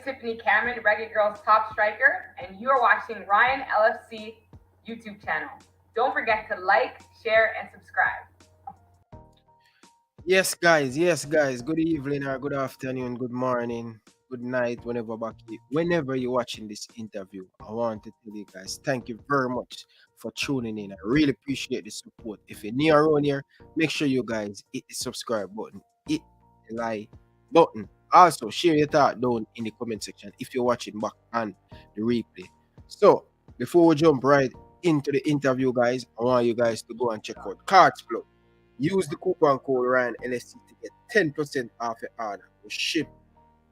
Tiffany Cameron, Reggae Girls top striker, and you are watching Ryan LFC YouTube channel. Don't forget to like, share, and subscribe. Yes, guys. Good evening or good afternoon, good morning, good night, whenever you're watching this interview. I want to tell you guys, thank you very much for tuning in. I really appreciate the support. If you're new around here, make sure you guys hit the subscribe button, hit the like button. Also, share your thought down in the comment section if you're watching back on the replay. So, before we jump right into the interview, guys, I want you guys to go and check out Cards Plug. Use the coupon code Ryan LFC to get 10% off your order. We ship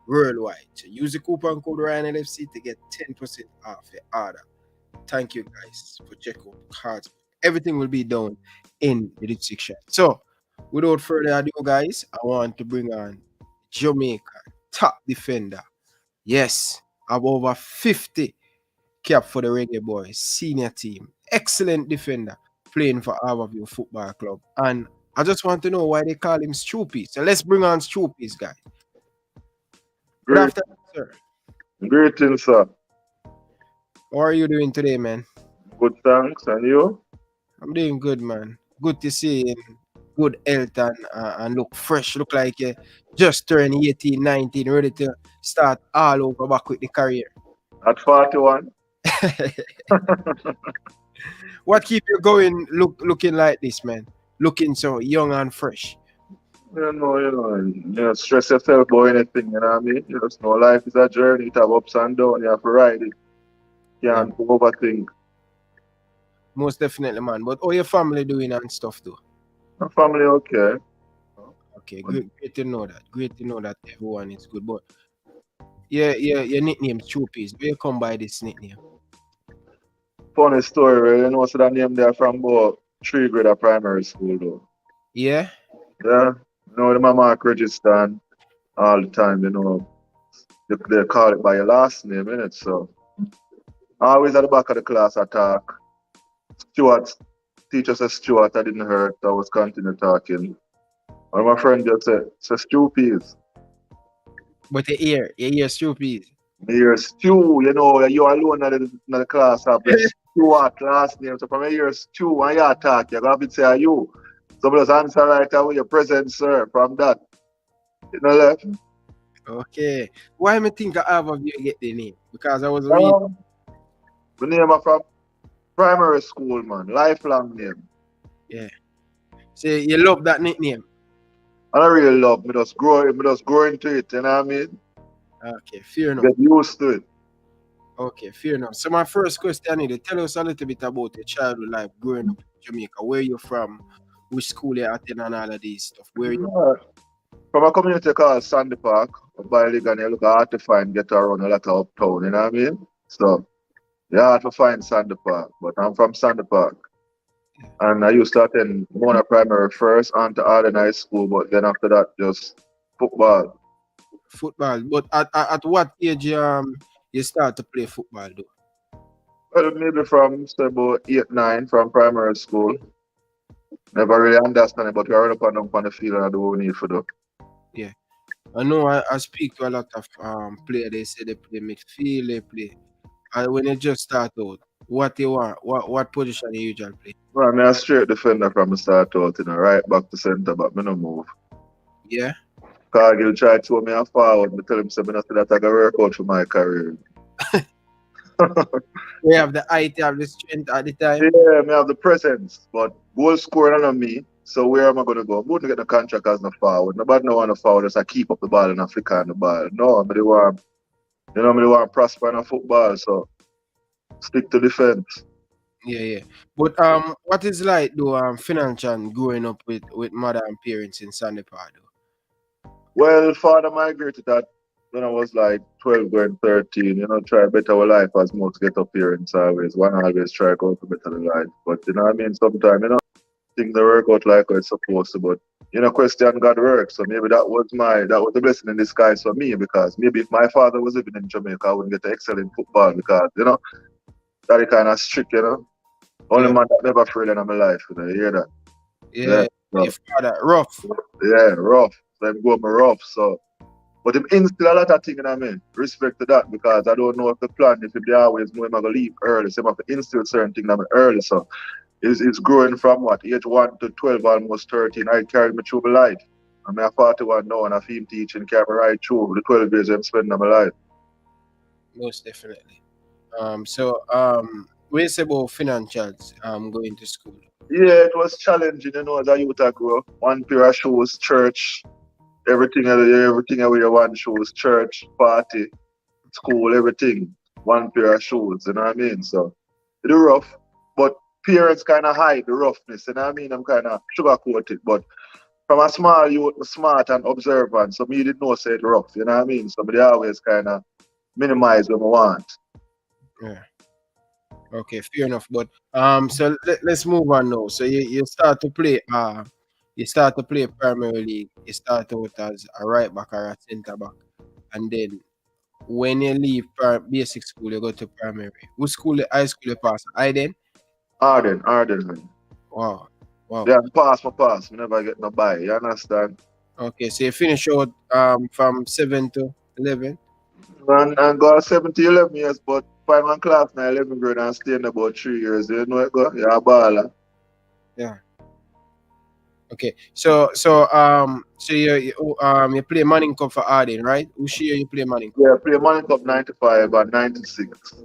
worldwide. So use the coupon code Ryan LFC to get 10% off your order. Thank you guys for checking out Cards. Everything will be down in the description. So without further ado, guys, I want to bring on Jamaica top defender. Yes, I have over 50 cap for the Reggae Boyz senior team. Excellent defender playing for Harbour View Football Club. And I just want to know why they call him Stoopy. So let's bring on Stoopy, guys. Good afternoon, sir. Greetings, sir. How are you doing today, man? Good, thanks. And you? I'm doing good, man. Good to see you in good health and look fresh. Look like you just turned 18, 19, ready to start all over back with the career. At 41? What keep you going looking like this, man? Looking so young and fresh. You stress yourself about anything, you know what I mean? You just know life is a journey, it have ups and downs, you have to ride it. You can't overthink. Most definitely, man. But how your family doing and stuff too? My family okay. Okay, great to know that. Great to know that everyone is good. But your nickname Stoopy. Where you come by this nickname? Funny story, right? You know, so that name there from about 3th grade of primary school though. Yeah? Yeah. You know, the mama register all the time, you know. They call it by your last name, innit? So always at the back of the class I talk. Stewart, teacher said Stewart, I didn't hurt, I was continue talking. And my friend just said Stoopies. But you hear Stoopy. Me hear Stew, you know, you alone in the class have the Stewart last name. So from here Stew and you talk, you're gonna be say you. So just answer right away, your present, sir, from that. You know left. Okay. Why me think I have you get the name? Because I was reading. The name of from primary school, man. Lifelong name. Yeah. So you love that nickname? I don't really love me just grow into it, you know what I mean? Okay, fair enough. Get used to it. Okay, fair enough. So my first question, I need to tell us a little bit about your childhood life growing up in Jamaica. Where you from? Which school you attend and all of these stuff? Where you From a community called Sandy Park, by Ligan, you look hard to find get around a lot of uptown, you know what I mean? So you hard to find Sandy Park, but I'm from Sandy Park. And I used to attend Mona Primary first and to Arden High School, but then after that just football. Football. But at what age you start to play football though? Well, maybe from say about 8, 9 from primary school. Never really understand it, but we are up and down on the field and do what we need to do. Yeah. I know I speak to a lot of players, they say they play midfield, they play. And when you just start out, what you want, what position you usually play? Well, I'm a straight defender from the start out, you know, right back to centre, but me no move. Yeah. Cargill tried to throw me a forward, but tell him say me not say that I can work out for my career. We have the height, you have the strength at the time. Yeah, me have the presence, but goal scoring on me. So where am I gonna go? I'm going to get the contract as no forward. Nobody no want to forward, just I keep up the ball and I flick on the ball. No, me want prosper in a football, so stick to defense. Yeah. But what is like though financial growing up with mother and parents in Sandy Park though? Well, father migrated that when I was like 12 going 13, you know, try better our life as most get up parents always. One always try go to better life. But you know what I mean? Sometimes, you know, things don't work out like it's supposed to, but you know, question God works. So maybe that was the blessing in disguise for me, because maybe if my father was living in Jamaica, I wouldn't get to excel in football, because, you know, that kind of strict, you know. Only man that never failed in my life, you know, you hear that? Yeah. Your father, rough. Yeah, rough. So I'm going rough. So But him instill a lot of things in me. Respect to that, because I don't know if the plan, if they always know him going to leave early. So I have to instill certain things in me early. So it's growing from what? Age 1 to 12, almost 13. I carried me through my life. I'm 41 now and I feel teaching carry me right through the 12 years I'm spending in my life. Most definitely. What is about financials going to school? Yeah, it was challenging, as a youth I grew up. One pair of shoes, church, everything every one shoes, church, party, school, everything. One pair of shoes, you know what I mean? So it's rough. But parents kinda hide the roughness, you know what I mean? I'm kinda sugarcoat it. But from a small youth, I'm smart and observant, so me didn't know say it rough, you know what I mean? So they always kinda minimize what I want. Yeah. Okay, fair enough. But so let's move on now. So you start to play Premier League. You start out as a right back or a centre back, and then when you leave basic school, you go to primary. What school, high school you pass? Then. Arden, man. Wow. Yeah, pass. We never get no buy, you understand? Okay, so you finish out from 7 to 11. And got 7 to 11 years, but 5 class now 11th grade and staying about 3 years. You know it go? You're a baller. Yeah. Okay. So you play Manning Cup for Arden, right? Which year you play Manning Cup? Yeah, play Manning Cup 95 and 96.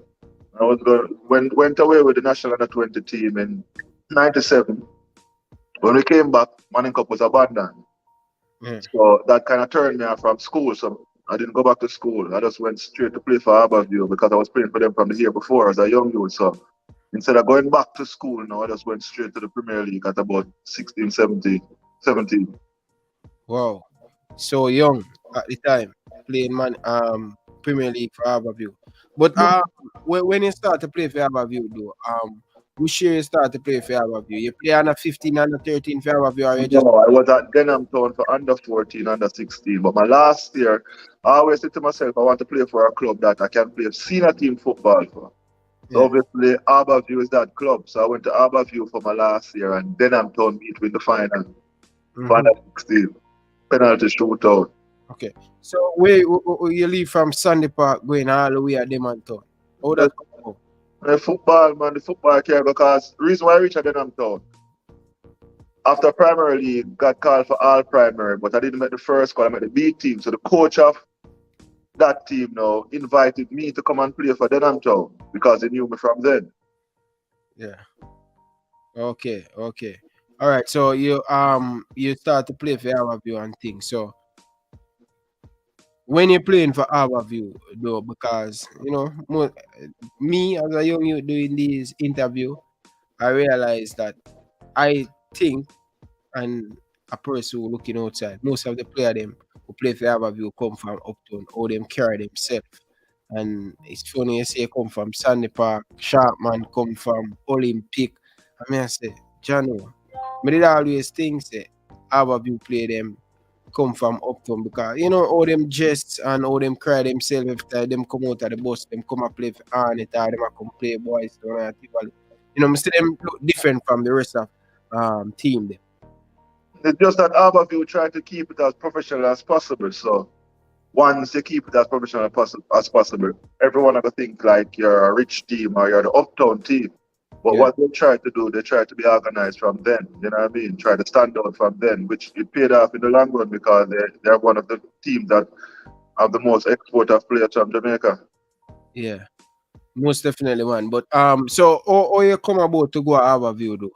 I was went away with the national under 20 team in 97. When we came back, Manning Cup was abandoned. Yeah. So that kind of turned me off from school. So I didn't go back to school. I just went straight to play for Harbour View because I was playing for them from the year before as a young youth. So instead of going back to school now, I just went straight to the Premier League at about 16, 17. Wow. So young at the time, playing Premier League for Harbour View. But when you start to play for Harbour View though, which year you start to play for Harbour View? You play under 15, under 13 for Harbour View, or you just... No, I was at Denham Town for under 14, under 16. But my last year, I always said to myself, I want to play for a club that I can play senior team football for. So obviously, Harbour View is that club. So I went to Harbour View for my last year, and Denham Town meet with the final for under 16. Penalty shootout. Okay. So where you leave from Sunday Park going all the way at Damion Town? How that go? The football care, because the reason why I reached Denham Town, after Premier League, got called for all primary, but I didn't make the first call, I made the B team. So the coach of that team now invited me to come and play for Denham Town because he knew me from then. Yeah. Okay. All right. So you start to play for Harbour View and things. So when you're playing for Harbour View though, because me as a young youth doing this interview, I realized that I think, and a person who looking outside, most of the players them who play for Harbour View come from uptown, or them carry themselves. And it's funny you say come from Sandy Park, Sharpman come from Olympic. I mean I say, Jano, I did always think say Harbour View play them come from uptown, because all them jests and all them cry themselves after them come out of the bus, them come and play for Arnett, or them come play boys. I see them look different from the rest of team them. It's just that Harbour View try to keep it as professional as possible. So once you keep it as professional as possible, everyone ever think like you're a rich team or you're the uptown team. But what they try to do, they try to be organized from then. You know what I mean? Try to stand out from then, which it paid off in the long run because they're one of the teams that have the most export of players from Jamaica. Yeah, most definitely one. But so how you come about to go to Harbour View though?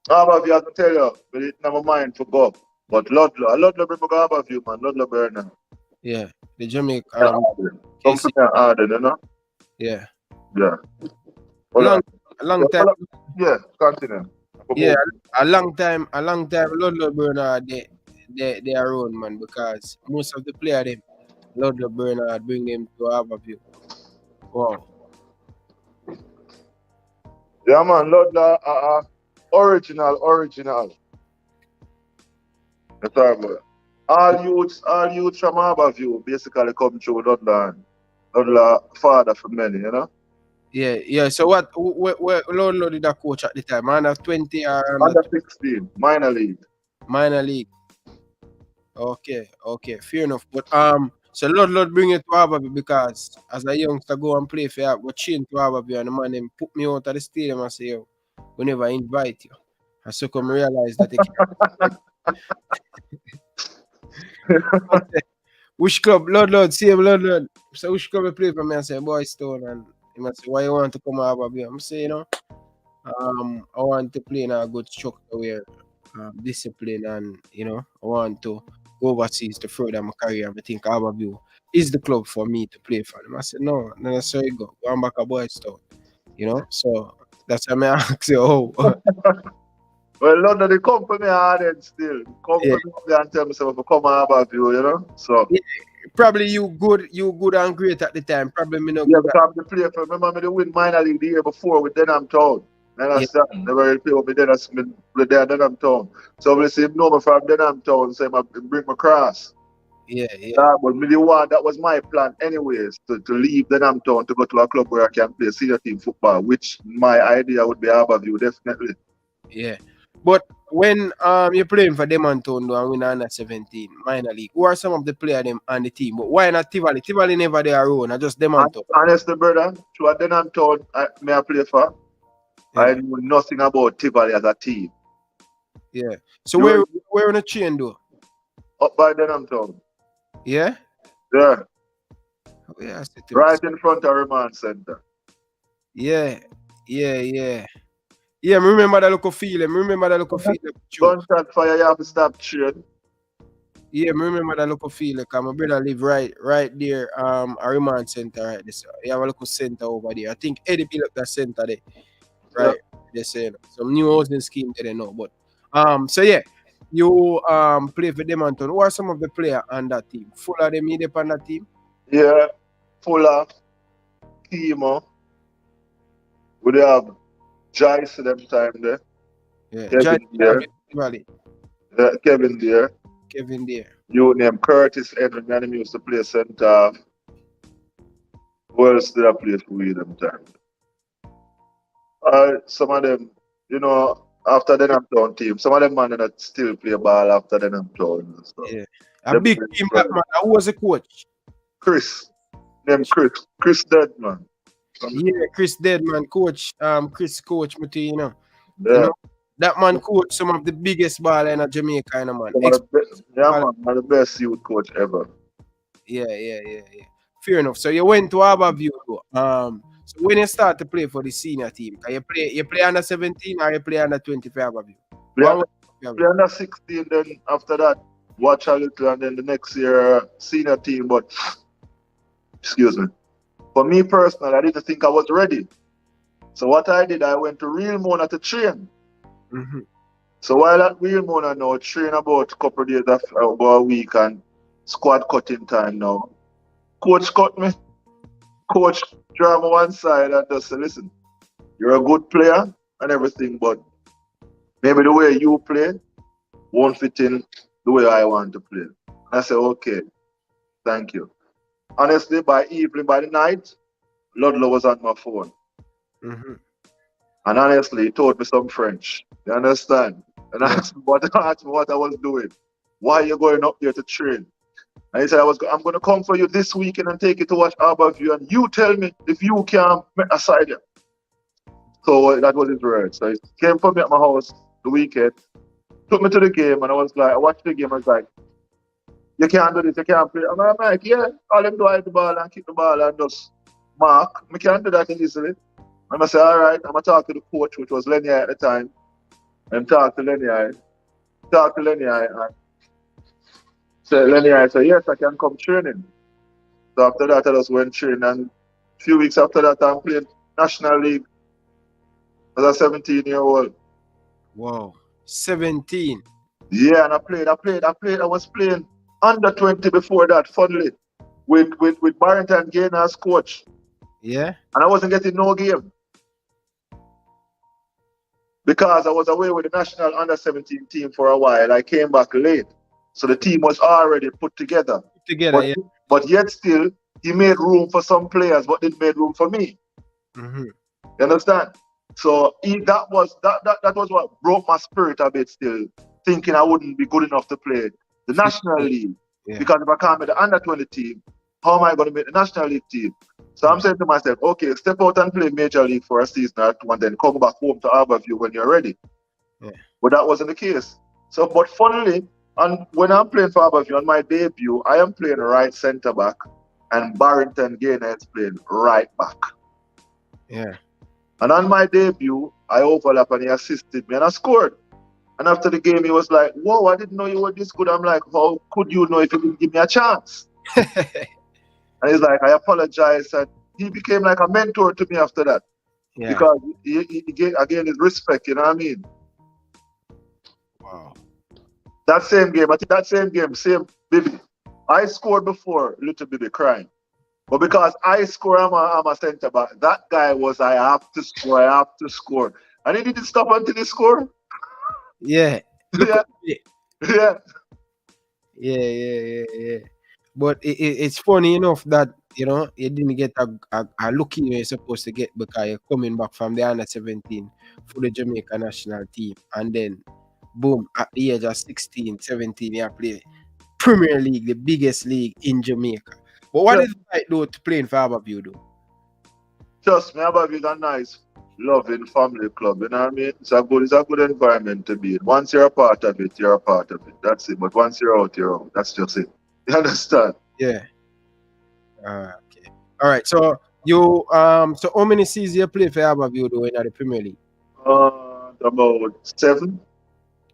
Harbour View, I can tell you, but it's not my mind to go. But Ludlow bring me to Harbour View, man. Ludlow Burner. Yeah, the Jamaican. Come from there, Arden, you know? Yeah. Yeah. A long time. Yeah, continue. Yeah, a long time. Ludlow Bernard, they are around, man, because most of the players them Ludlow Bernard bring them to Harbour View. Wow. Yeah, man, Ludlow, original. That's all, boy. All youths from Harbour View basically come through Ludlow father for many, you know? Yeah. So where Ludlow did that coach at the time? Under 20 or under 16, minor league. Minor league. Okay, fair enough. But so Lord bring you to Harbour View because as a youngster go and play for you, go change to Harbour View and the man them put me out of the stadium and say, yo, we never invite you. And so come realize that they can't. I say, which club? Lord, same Lord. So which club you play for me? I say, Boy Stone. And he must say, why you want to come to Harbour View? I'm saying, I want to play in a good structure where discipline and I want to go overseas to further my career. I think Harbour View is the club for me to play for them. I said no, not necessarily go. Go back a Boy Stone. So that's why I ask you, Well, London, they come for me hard and still. Come yeah. for me and tell me something to come Harbour View, So Yeah, probably you good and great at the time. Probably me not yeah, good at because the player for remember me they win minor league the year before with Denham Town. You yeah, understand? They were play with me then as me play there Denham Town. So obviously him know me from Denham Town, so I bring my cross. yeah. But me the one that was my plan anyways, to leave Denham Town to go to a club where I can play senior team football, which my idea would be Harbour View, definitely. Yeah. But when you're playing for Damion Stewart and win under 17 minor league, who are some of the players them on the team? But why not Tivoli? Tivoli never there alone, I just Damion Stewart. Honestly, brother, to a Denham Town I play for, I Yeah. knew nothing about Tivoli as a team. Yeah. So where on the chain though? Up by Denham Town. Yeah? Yeah. Oh, yeah, I see it. Right in front of Remand Center. Yeah. Yeah, me remember that local feeling. Gunshot fire, you have to stop train. Yeah, me remember that local feeling because my brother live right there, a remand center right there. So you have a local center over there. I think Eddie built up that center there. Right. They say some new housing scheme they don't know. But so yeah, you play for them Anton. Who are some of the players on that team? Full of them made up on that team? Yeah. Fuller, Kimo. We have Jice them time there. Yeah. Kevin there. Valley. Kevin there. Kevin there. You name Curtis Edwin, and him used to play center. Who else did I play for you them time? Some of them, after the Town team, some of them man that still play ball after the Town. So. Yeah. A big team that man. Who was the coach? Chris. Named Chris. Chris Deadman. Yeah, Chris Deadman, coach. Chris coach me too, Yeah. That man coach some of the biggest baller in Jamaica, man. One of the best youth coach ever. Yeah. Fair enough. So you went to Harbour View. So when you start to play for the senior team, can you play under 17 or you play under 20 for Harbour View? Play under 16, then after that, watch a little, and then the next year, senior team. But, excuse me. For me personally, I didn't think I was ready. So what I did, I went to Real Mona to train. Mm-hmm. So while at Real Mona now, train about a couple of days after, about a week, and squad cutting time now. Coach cut me. Coach draw me one side and just say, listen, you're a good player and everything, but maybe the way you play won't fit in the way I want to play. I said, okay, thank you. Honestly, by the night, Ludlow was on my phone. Mm-hmm. And honestly, he taught me some French. You understand? And asked me what I was doing. Why are you going up there to train? And he said, I'm going to come for you this weekend and take you to watch Harbour View, and you tell me if you can make a side here. So that was his word. So he came for me at my house the weekend, took me to the game, and I watched the game, I was like, you can't do this, you can't play. And I'm like, yeah, all them do is the ball and kick the ball and just mark. I can't do that easily. And I said, all right, I'm going to talk to the coach, which was Lenny at the time. And talk to Lenny. And said, Lenny, I said, yes, I can come training. So after that, I just went training. And a few weeks after that, I'm playing National League as a 17-year-old. Wow. 17. Yeah, and I was playing under 20 before that, funnily, with Barrington Gaynor as coach. Yeah. And I wasn't getting no game. Because I was away with the national under 17 team for a while. I came back late. So the team was already put together. But yet still, he made room for some players, but didn't make room for me. Mm-hmm. You understand? So that was what broke my spirit a bit still, thinking I wouldn't be good enough to play the National League. Yeah. Because if I can't make the under-20 team, how am I going to make the National League team? So I'm saying to myself, okay, step out and play Major League for a season or two and then come back home to Harbour View when you're ready. Yeah. But that wasn't the case. So, but funnily, and when I'm playing for Harbour View on my debut, I am playing right centre back and Barrington Gaynor is playing right back. Yeah. And on my debut, I overlapped and he assisted me and I scored. And after the game, he was like, whoa, I didn't know you were this good. I'm like, how could you know if you didn't give me a chance? And he's like, I apologize. And he became like a mentor to me after that. Yeah. Because he again, his respect, you know what I mean? Wow. That same game, I think that same game, same Bibi. I scored before Little Bibi crying. But because I score, I'm a centre back. That guy was, I have to score. And he didn't stop until he scored. Yeah. Yeah. Yeah. Yeah. But it's funny enough that, you know, you didn't get a look you're supposed to get because you're coming back from the under 17 for the Jamaica national team. And then, boom, at the age of 16, 17, you play Premier League, the biggest league in Jamaica. But what is it like, though, to play in Harbour View, though? Trust me, Harbour View is a nice, loving family club, you know what I mean? It's a good environment to be in. Once you're a part of it, you're a part of it. That's it. But once you're out, you're out. That's just it. You understand? Yeah. Okay. All right. So you so how many seasons you play for Harbour View though in the Premier League? About 7.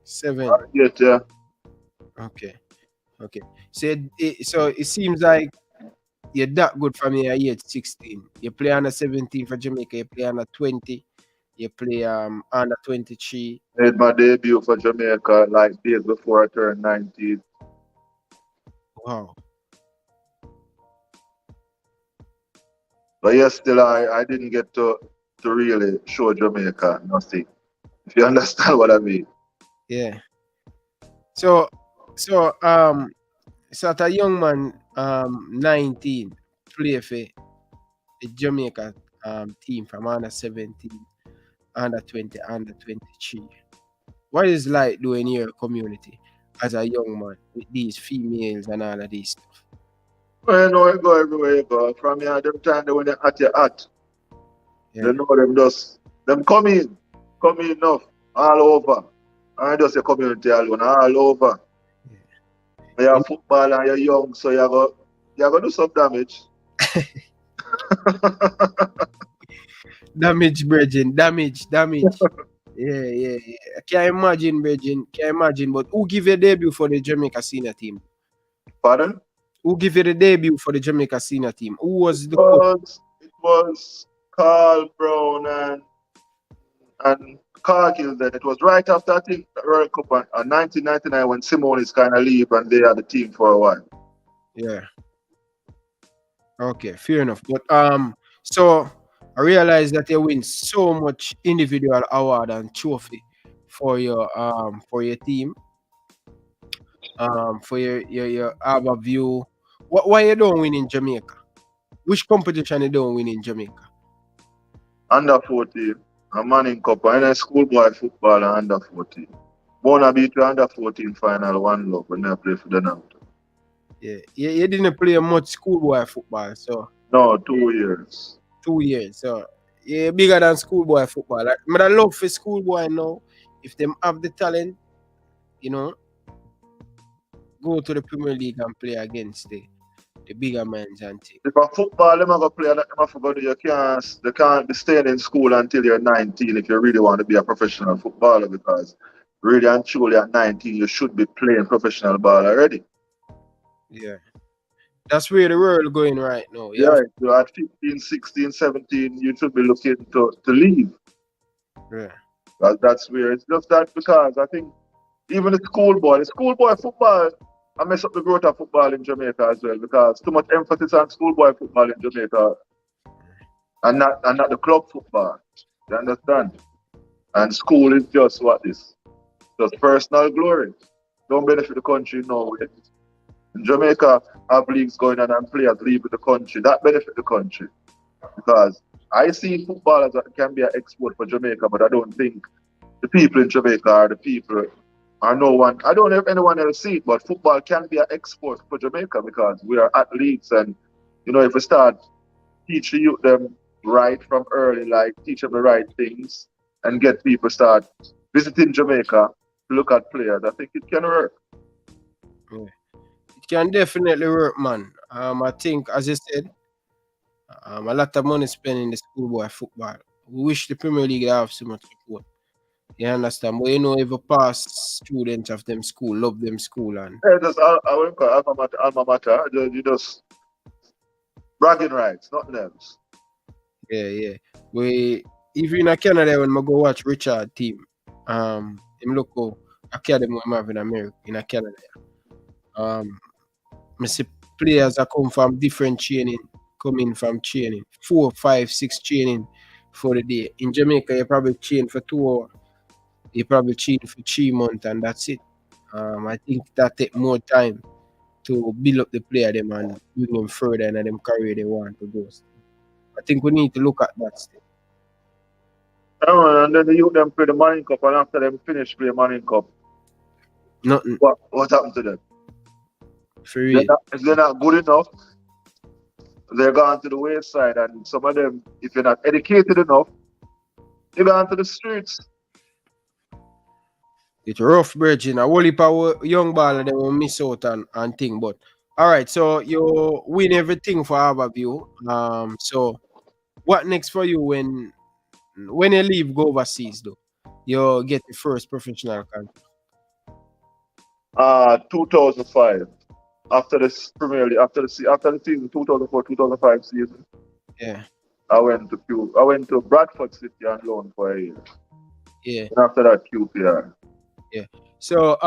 7. Yeah. Okay. So it seems like you're that good from your age 16. You play under 17 for Jamaica, you play under 20, you play under 23. Made my debut for Jamaica like days before I turned 19. Wow. But yes, still I didn't get to really show Jamaica nothing. If you understand what I mean. Yeah. So at a young man 19 play for the Jamaica team from under 17, under 20, under 23. What is it like doing in your community as a young man with these females and all of these stuff? Well, you know, you go everywhere you go. From here, them time when they're at your hat. Yeah. You know them come in enough, all over. And just your community alone, all over. Yeah. You're football and you're young, so you're going to do some damage. Damage, Bridging. Damage. Yeah. Can't imagine, Bridging. Can't imagine. But who give you a debut for the Jamaica senior team? Pardon? Who give you the debut for the Jamaica senior team? Who was the coach? It was Carl Brown and Cargill then. It was right after I think the World Cup in 1999 when Simone is kind of leave and they had the team for a while. Yeah. Okay, fair enough. But so I realized that you win so much individual award and trophy for your team. For your Harbour View. Why you don't win in Jamaica? Which competition you don't win in Jamaica? Under 14. A Manning Cup. And a schoolboy football and under 14. Wanna beat the under 14 final 1 love when I play for the now. Yeah. You didn't play much schoolboy football, so no, 2 years. 2 years. So you're bigger than schoolboy football. Like, I love for schoolboy now. If them have the talent, you know, go to the Premier League and play against the bigger minds and things. If a football them go play, them have to go to you can't be staying in school until you're 19 if you really want to be a professional footballer, because really and truly at 19 you should be playing professional ball already. Yeah. That's where the world going right now. Yeah, if you're at 15, 16, 17, you should be looking to leave. Yeah. That's where it's just that, because I think even the schoolboy football, I mess up the growth of football in Jamaica as well, because too much emphasis on schoolboy football in Jamaica and not the club football. You understand? And school is just what this. Just personal glory. Don't benefit the country no way. In Jamaica, have leagues going on and players leaving the country. That benefit the country. Because I see football as can be an export for Jamaica, but I don't think the people in Jamaica are the people I don't know if anyone else see it, but football can be an export for Jamaica because we are athletes, and if we start teach the youth them right from early, like teach them the right things, and get people start visiting Jamaica to look at players, I think it can work. Yeah. It can definitely work, man. I think, as I said, a lot of money spent in the schoolboy football. We wish the Premier League have so much support. You understand? But every past students of them school love them school, and Yeah, just I wouldn't call it alma mater. You just bragging rights, nothing else. yeah. We even in Canada when I go watch Richard team, him look how academy we have in America in Canada. I see players that come from different training, coming from training, 4, 5, 6 training for the day. In Jamaica, you probably train for 2 hours. You probably train for 3 months, and that's it. I think that take more time to build up the player them and bring them further in them career they want to go. I think we need to look at that still. And then the youth them play the Manning Cup, and after them finish play Manning Cup, Nothing what happened to them? for real. If they're not good enough, they're gone to the wayside, and some of them, if you're not educated enough, you're gone to the streets. It's rough, Virgin. A whole heap of young baller they will miss out and thing. But all right, so you win everything for Harbour View. So what next for you when you leave go overseas though? You get the first professional contract. 2005. After this Premier League, after the season 2004-2005 season, Yeah. I went to Bradford City on loan for a year. Yeah. And after that, QPR. Yeah. So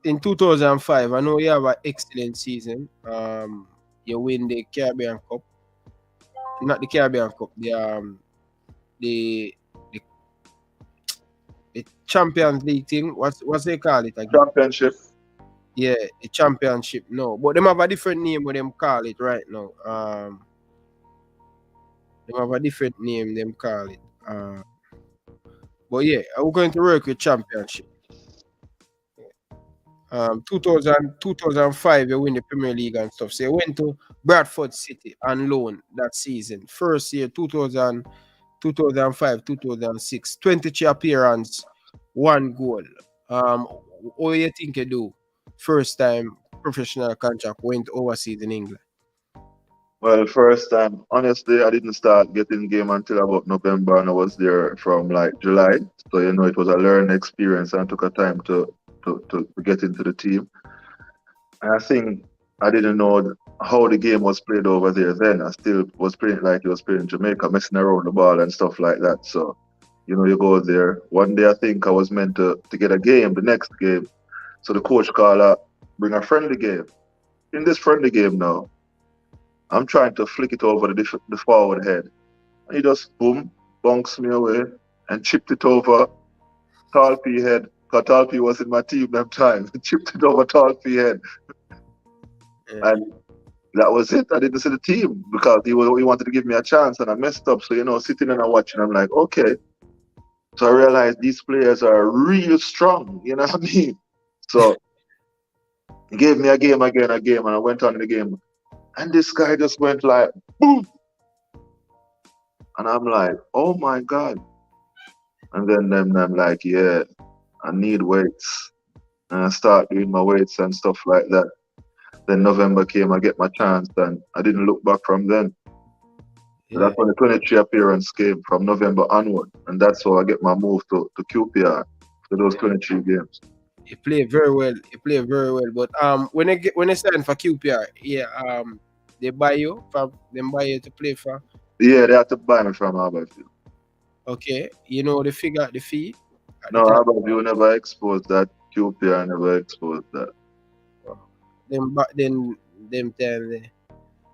in 2005, I know you have an excellent season. You win the Caribbean Cup, not the Caribbean Cup, the Champions League thing. What's they call it again? Championship. Yeah, the championship. No, but them have a different name what them call it right now. Them have a different name them call it. But yeah, we're going to work with championship. 2005, you win the Premier League and stuff. So you went to Bradford City on loan that season. First year, 2005, 2006, 23 appearance, 1 goal. What do you think you do? First time professional contract went overseas in England. Well, first time, honestly, I didn't start getting game until about November, and I was there from like July. So it was a learning experience, and took a time to get into the team. And I think I didn't know how the game was played over there then. I still was playing like it was played in Jamaica, messing around the ball and stuff like that. So, you go there. One day I think I was meant to get a game, the next game. So the coach called up, bring a friendly game. In this friendly game now, I'm trying to flick it over the forward head. And he just boom, bunks me away and chipped it over Tall P head. Because Tall P was in my team that time. Chipped it over Tall P head. Yeah. And that was it. I didn't see the team because he wanted to give me a chance, and I messed up. So, sitting and watching, I'm like, okay. So I realized these players are real strong, you know what I mean? So he gave me a game, and I went on the game. And this guy just went like, boom. And I'm like, oh my God. And then I'm like, yeah, I need weights. And I start doing my weights and stuff like that. Then November came, I get my chance, and I didn't look back from then. Yeah. That's when the 23 appearance came from November onward. And that's how I get my move to QPR for those 23 games. You play very well. But when I sign for QPR, they buy you to play for? Yeah, they have to buy me from Harbour View. Okay. You know the fee? No, Harbour View never exposed that. QPR never exposed that. Them time.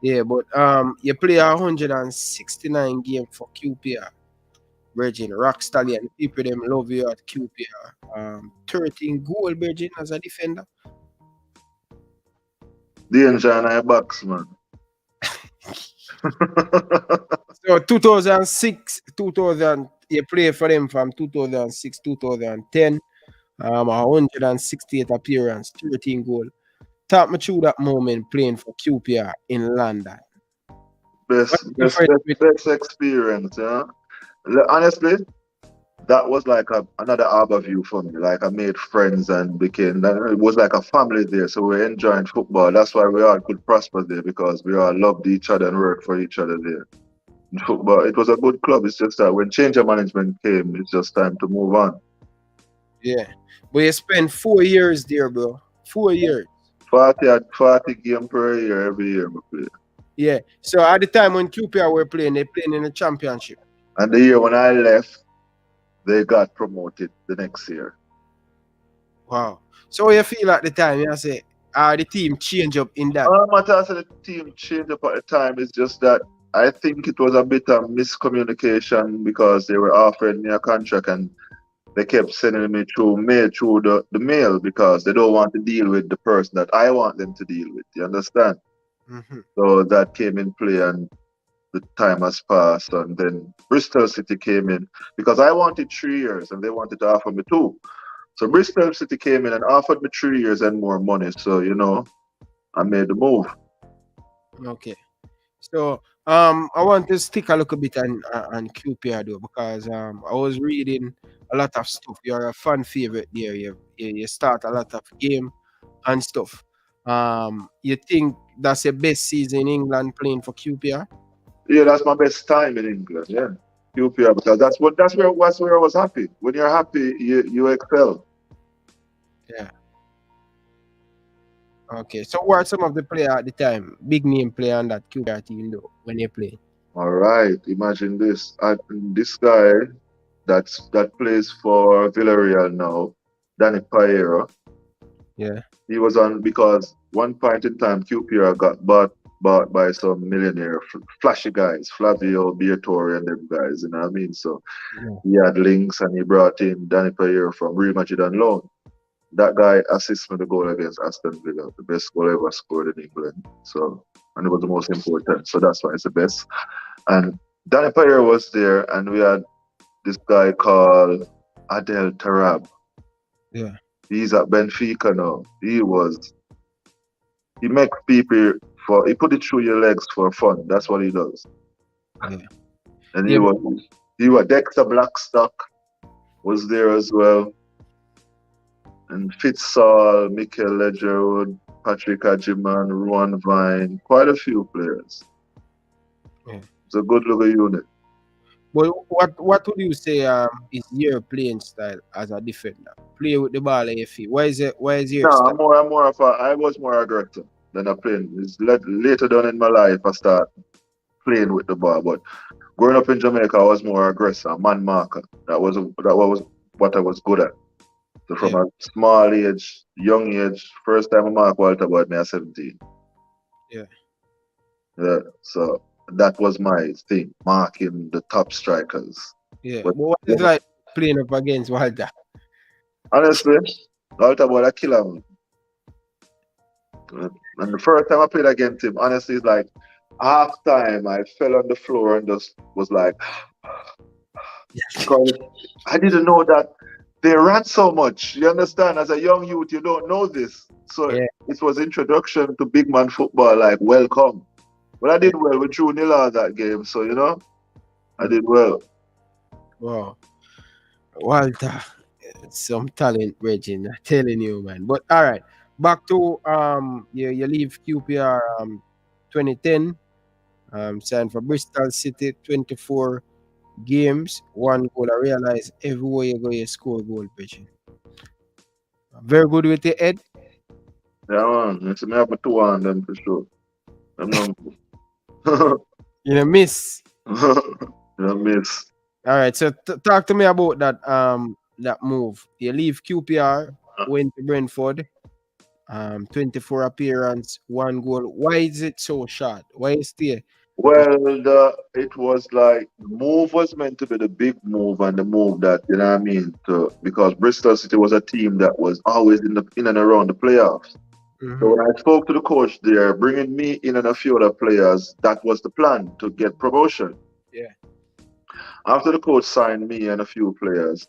Yeah, but you play 169 games for QPR. Virgin, Rock Stallion, people them love you at QPR. 13 goal, Virgin, as a defender. Danger in our box, man. So 2006, you play for them from 2006, 2010. 168 appearance, 13 goal. Talk me through that moment playing for QPR in London. What's Best, best, different best, with best experience, Honestly, that was like another Harbour View for me. Like I made friends and it was like a family there. So we were enjoying football. That's why we all could prosper there because we all loved each other and worked for each other there. In football, it was a good club. It's just that when change of management came, it's just time to move on. Yeah. But you spent 4 years there, bro. 4 years. 40 game per year every year we play. Yeah. So at the time when QPR were playing, they playing in the championship. And the year when I left, they got promoted the next year. Wow. So you feel at the time, you say, the team change up in that? What I said the team changed up at the time is just that I think it was a bit of miscommunication because they were offering me a contract and they kept sending me through the mail because they don't want to deal with the person that I want them to deal with. You understand? Mm-hmm. So that came in play and the time has passed and then Bristol City came in because I wanted 3 years and they wanted to offer me 2. So Bristol City came in and offered me 3 years and more money. So, I made the move. Okay. So I want to stick a little bit on QPR though because I was reading a lot of stuff. You're a fan favorite there. You start a lot of game and stuff. You think that's the best season in England playing for QPR? Yeah, that's my best time in England. Yeah, QPR because that's where I was happy. When you're happy, you excel. Yeah. Okay. So what are some of the players at the time, big name player on that QPR team though, when they play? All right, imagine this. This guy that plays for Villarreal now, Danny Paero. Yeah. He was on because one point in time QPR got bought by some millionaire flashy guys, Flavio Briatore and them guys. You know what I mean? So Yeah. he had links and he brought in Danny Paero from Real Madrid on loan. That guy assisted me the goal against Aston Villa, the best goal ever scored in England. So, and it was the most important. So that's why it's the best. And Danny Payer was there, and we had this guy called Adel Tarab. Yeah. He's at Benfica now. He makes people he put it through your legs for fun. That's what he does. Yeah. And Yeah. he was Dexter Blackstock was there as well. And Fitzall, Mikel Ledgerwood, Patrick Ajiman, Ruan Vine, quite a few players. Yeah. It's a good little unit. But what would you say is your playing style as a defender? Play with the ball at your feet. Why is your No, style? I was more aggressive than a playing. It's later down in my life I start playing with the ball. But growing up in Jamaica, I was more aggressive, man marker. That was what I was good at. So from a small age, young age, first time I marked Walter Boyd, me at 17. Yeah. Yeah. So that was my thing, marking the top strikers. Yeah. But what is like playing up against Walter? honestly, Walter Boyd, I kill him. And the first time I played against him, honestly, it's like half time I fell on the floor and just was like, because I didn't know that they ran so much. You understand? As a young youth, you don't know this. So it was introduction to big man football, like welcome. But I did well. We drew 0 that game, so I did well. Wow. Walter, some talent, Reggie, I'm telling you, man. But all right, back to you leave QPR 2010, signed for Bristol City, 24 games, 1 goal. I realize everywhere you go, you score a goal, Reggie. Very good with the head. Yeah, man. It's me have 2 on them for sure. I'm not. You miss. Miss. All right, so talk to me about that move. You leave QPR, went to Brentford, 24 appearance, 1 goal. Why is it so short? Why stay? Well, it was like the move was meant to be the big move and the move that you know what I mean because Bristol City was a team that was always in and around the playoffs. Mm-hmm. So when I spoke to the coach there, bringing me in and a few other players, that was the plan to get promotion. Yeah. After the coach signed me and a few players,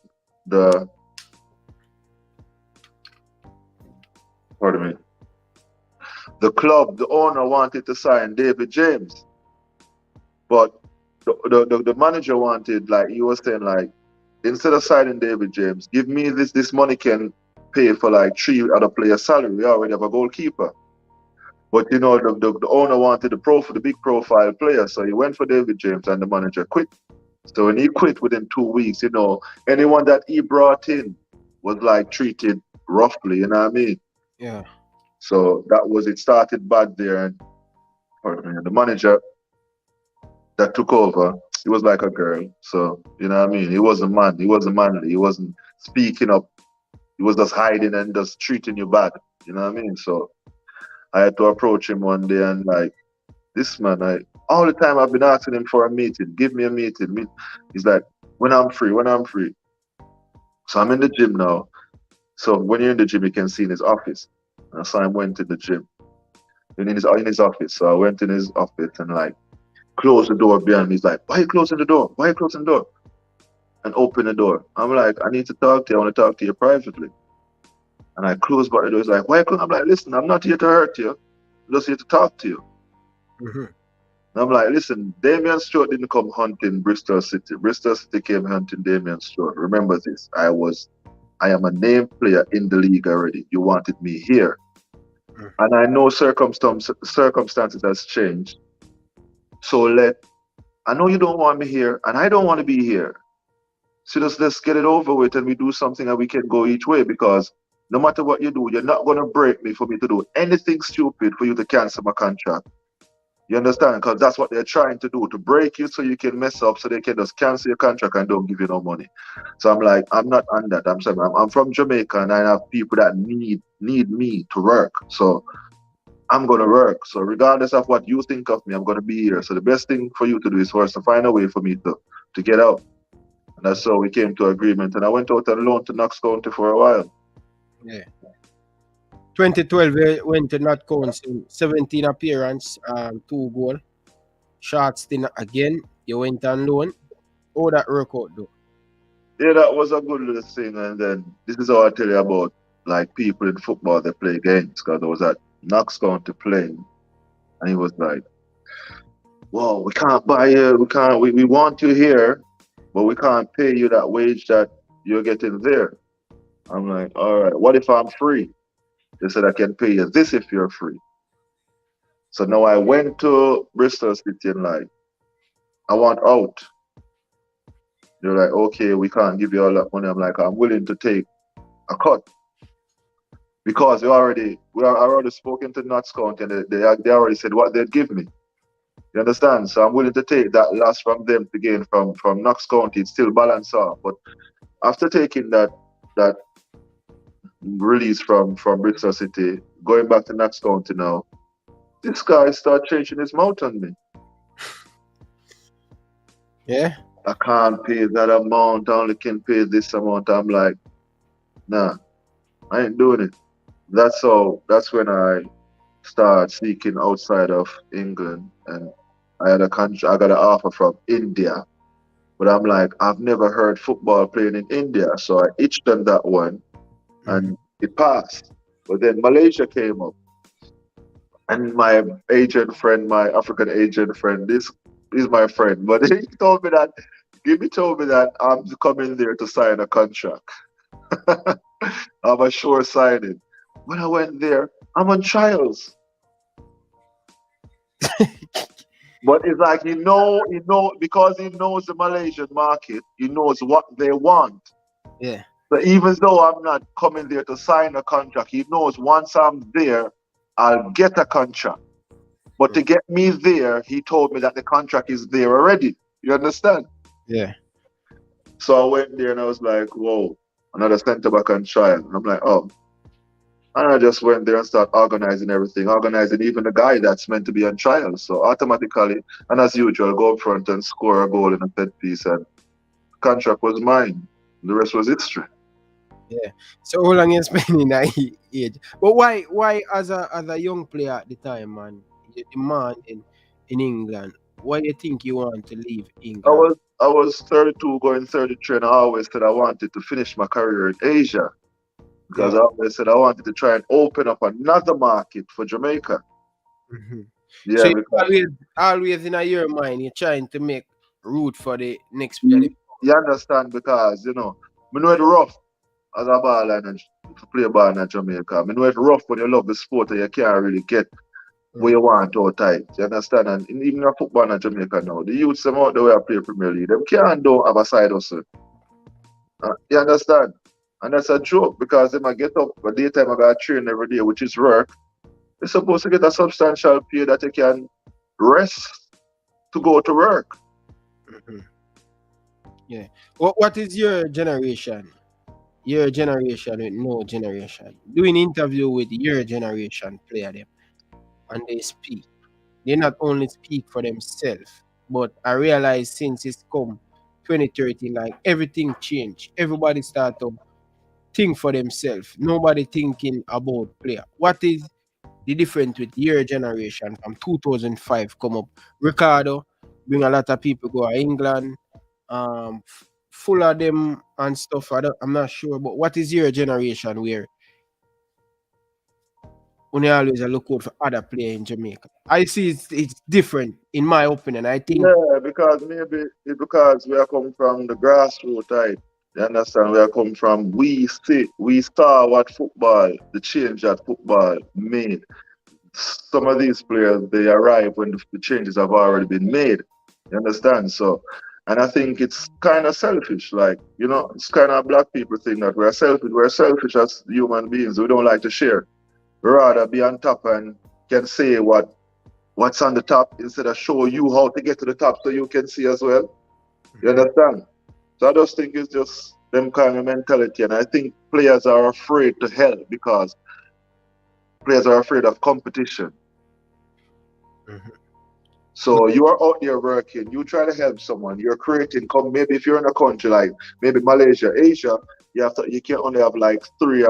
the pardon me, the club, the owner wanted to sign David James, but the manager wanted, like, he was saying, like, instead of signing David James, give me this money can pay for like 3 other players' salary. We already have a goalkeeper. But you know, the owner wanted the big profile player, so he went for David James and the manager quit. So when he quit within 2 weeks, you know, anyone that he brought in was like treated roughly, you know what I mean? Yeah. So that was, it started bad there, and pardon me, the manager that took over, he was like a girl. So, you know what I mean? He wasn't manly, he wasn't speaking up, he was just hiding and just treating you bad. You know what I mean? So I had to approach him one day and like, this man, all the time I've been asking him for a meeting, give me a meeting. He's like, when I'm free. So I'm in the gym now. So when you're in the gym, you can see in his office. And so I went to the gym. In his office. So I went in his office and like closed the door behind me. He's like, why are you closing the door? And open the door. I'm like, I need to talk to you. I want to talk to you privately. And I closed back the door. He's like, why? I'm like, listen, I'm not here to hurt you. I'm just here to talk to you. Mm-hmm. And I'm like, listen, Damion Stewart didn't come hunting Bristol City. Bristol City came hunting Damion Stewart. Remember this. I am a named player in the league already. You wanted me here. Mm-hmm. And I know circumstances has changed. So I know you don't want me here, and I don't want to be here. So let's get it over with and we do something and we can go each way, because no matter what you do, you're not going to break me for me to do anything stupid for you to cancel my contract. You understand? Because that's what they're trying to do, to break you so you can mess up, so they can just cancel your contract and don't give you no money. So I'm like, I'm not on that. I'm saying I'm from Jamaica and I have people that need me to work. So I'm going to work. So regardless of what you think of me, I'm going to be here. So the best thing for you to do is for us to find a way for me to get out. And that's how we came to agreement. And I went out on loan to Knox County for a while. Yeah. 2012, we went to Knox County, 17 appearance, 2 goals. Short stint again. You went on loan. How that work out though? Yeah, that was a good little thing. And then this is how I tell you about like people in football that play games. Because I was at Knox County playing, and he was like, "Whoa, we can't buy you. We want you here, but we can't pay you that wage that you're getting there." I'm like, all right, what if I'm free? They said, I can pay you this if you're free. So now I went to Bristol City and like, I want out. They're like, okay, we can't give you all that money. I'm like, I'm willing to take a cut. Because I already spoken to Notts County and they already said what they'd give me. You understand? So I'm willing to take that loss from them to gain from Knox County. It's still balance off. But after taking that release from Bristol City, going back to Knox County now, this guy started changing his mouth on me. Yeah. I can't pay that amount, I only can pay this amount. I'm like, nah, I ain't doing it. That's when I started seeking outside of England, and I got an offer from India. But I'm like, I've never heard football playing in India. So I itched on that one and it passed. But then Malaysia came up. And my agent friend, my African agent friend, this is my friend. But he told me that I'm coming there to sign a contract. I'm a sure signing. When I went there, I'm on trials. But it's like, because he knows the Malaysian market, he knows what they want. Yeah. So even though I'm not coming there to sign a contract, he knows once I'm there, I'll get a contract. But to get me there, he told me that the contract is there already. You understand? Yeah. So I went there and I was like, whoa, another centre back on trial. And I'm like, oh. And I just went there and started organizing everything, organizing even the guy that's meant to be on trial. So automatically, and as usual, go up front and score a goal in a set piece. And the contract was mine. The rest was history. Yeah. So how long you spend in that age? But why as a young player at the time, man, you demand in England, why do you think you want to leave England? I was 32 going 33 and I always said I wanted to finish my career in Asia. because I always said I wanted to try and open up another market for Jamaica. Mm-hmm. Yeah, So because always in your mind, you're trying to make route for the next player. you understand, because you know it rough as a baller and to play ball in Jamaica. I know it's rough when you love the sport and you can't really get where you want out tight. You understand? And even in football in Jamaica now, the youths them out the way I play Premier League, them can't don't have a side hustle. You understand? And that's a joke, because if I get up for daytime, I got to train every day, which is work. You're supposed to get a substantial pay that you can rest to go to work. Mm-hmm. Yeah. What is your generation? Your generation with no generation. Doing interview with your generation player them, and they speak. They not only speak for themselves, but I realize since it's come 2013, like everything changed. Everybody start to think for themselves. Nobody thinking about player. What is the difference with your generation from 2005 come up? Ricardo bring a lot of people go to England, full of them and stuff. I'm not sure, but what is your generation where when always look out for other player in Jamaica? I see it's different in my opinion. I think Because maybe it's because we are coming from the grassroots type. You understand? We are coming from we saw what football, the change that football made. Some of these players they arrive when the changes have already been made. You understand? So, and I think it's kind of selfish. Like, you know, it's kind of a black people thing that we're selfish. We're selfish as human beings. We don't like to share. We rather be on top and can say what's on the top instead of show you how to get to the top so you can see as well. You understand? So I just think it's just them kind of mentality, and I think players are afraid to help because players are afraid of competition. Mhm. So you are out there working, you try to help someone, you're creating, maybe if you're in a country like maybe Malaysia, Asia, you can only have like three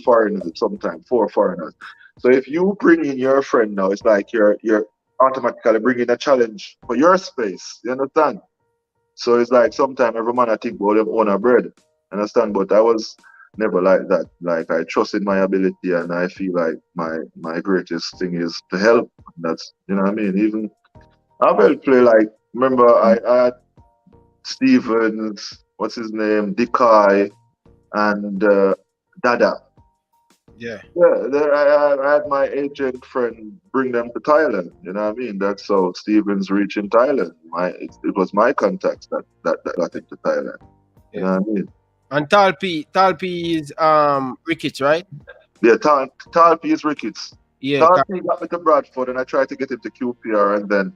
foreigners sometimes, 4 foreigners. So if you bring in your friend now, it's like you're automatically bringing a challenge for your space. You understand? So it's like sometimes every man I think about them own a bread. Understand? But I was never like that. Like I trust in my ability, and I feel like my greatest thing is to help. That's, you know what I mean? Even I will play like, remember I had Stevens, what's his name, Dikai, and Dada. Yeah. Yeah, I had my agent friend bring them to Thailand. You know what I mean? That's how Stevens reached in Thailand. It was my contacts that got into Thailand. You know what I mean? And Talpi is Ricketts, right? Yeah, Talpi is Ricketts. Yeah. Talpi got me to Bradford, and I tried to get him to QPR, and then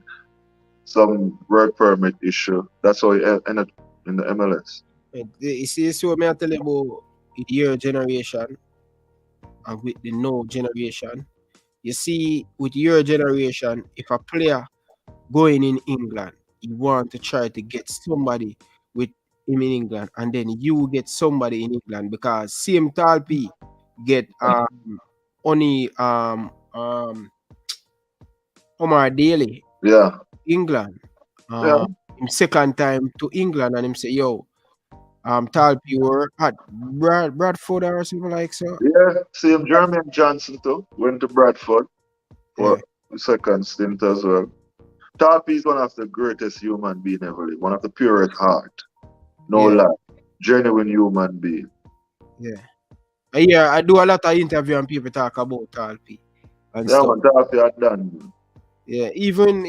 some work permit issue. That's how he ended in the MLS. You see, so me I tell you about your generation and with the no generation. You see, with your generation, if a player going in England, you want to try to get somebody with him in England, and then you get somebody in England because same Talpi get only Omar Daly, Yeah. England. Yeah. Him second time to England, and him say, yo, Talpi were at Bradford or something like so. Yeah, same Jermaine Johnson too. Went to Bradford for Yeah. the second stint as well. Tarpey is one of the greatest human being ever lived. One of the purest heart. No Yeah. lie. Genuine human being. Yeah. Yeah, I do a lot of interview and people talk about Talpi and Yeah, stuff. man, Tarpey had done. Yeah, even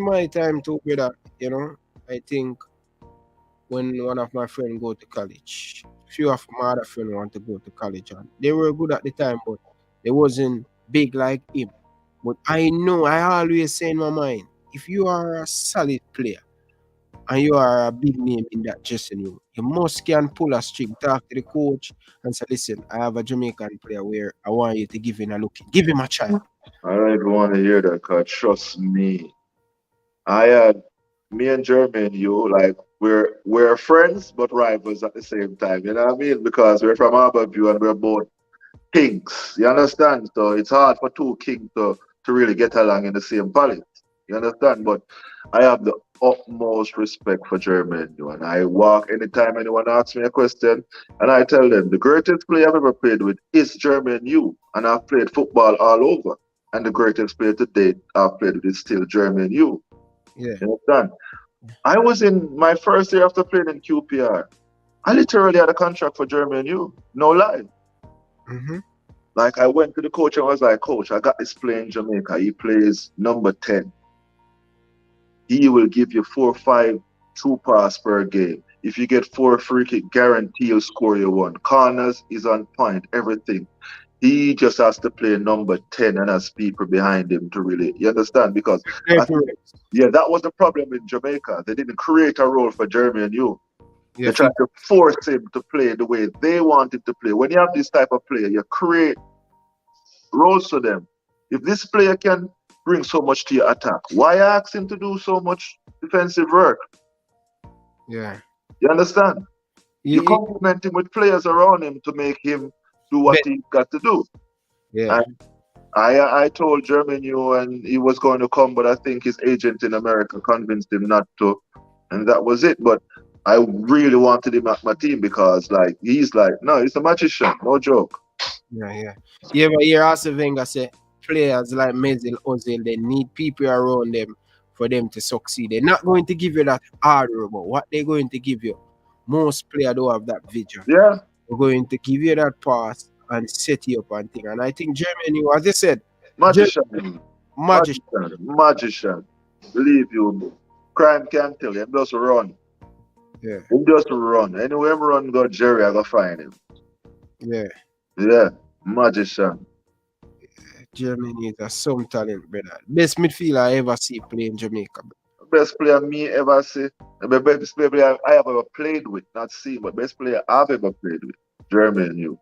my time too, brother, you know, I think when one of my friends go to college, few of my other friends want to go to college and they were good at the time, but they wasn't big like him. But I know, I always say in my mind, if you are a solid player and you are a big name in that dressing room, you must can pull a string, talk to the coach and say, listen, I have a Jamaican player where I want you to give him a look. Give him a try. I don't even want to hear that, cause trust me. I had me and Jermaine Hue, like we're friends but rivals at the same time. You know what I mean? Because we're from Harbour View and we're both kings. You understand? So it's hard for two kings to really get along in the same palace. You understand? But I have the utmost respect for Jermaine Hue. And I walk anytime anyone asks me a question, and I tell them the greatest player I've ever played with is Jermaine Hue. And I've played football all over. And the greatest player to date I've played with is still Jermaine Hue. Yeah. You understand? I was in my first year after playing in QPR. I literally had a contract for Jermaine Hue. No lie. Mm-hmm. Like, I went to the coach and was like, Coach, I got this player in Jamaica. He plays number 10. He will give you 4 or 5 true pass per game. If you get 4 free kick, guarantee he'll score you 1. Corners is on point, everything. He just has to play number 10 and has people behind him to really, you understand? Because that was the problem in Jamaica. They didn't create a role for Jermaine Hue. They tried to force him to play the way they wanted to play. When you have this type of player, you create roles for them. If this player can bring so much to your attack, why ask him to do so much defensive work? Yeah. You understand? You compliment him with players around him to make him do what he's got to do. Yeah. And I told Jermaine Hue and he was going to come, but I think his agent in America convinced him not to. And that was it. But I really wanted him at my team because, like, he's like, no, he's a magician, no joke. Yeah. You ever hear Arsene Wenger say players like Mesut Ozil, they need people around them for them to succeed. They're not going to give you that hardware, but what they're going to give you, most players don't have that vision. Yeah. They're going to give you that pass and set you up and thing. And I think Jermaine Hue, as I said, magician. Believe you, crime can't tell him, just run. Yeah. Him just run. Anywhere him run, go Jerry, I go find him. Yeah. Yeah, magician. Jermaine Hue is some talent, brother. Best midfielder I ever see play in Jamaica. Best player me ever see. The best player I have ever played with, not see, but best player I've ever played with, Jermaine Hue.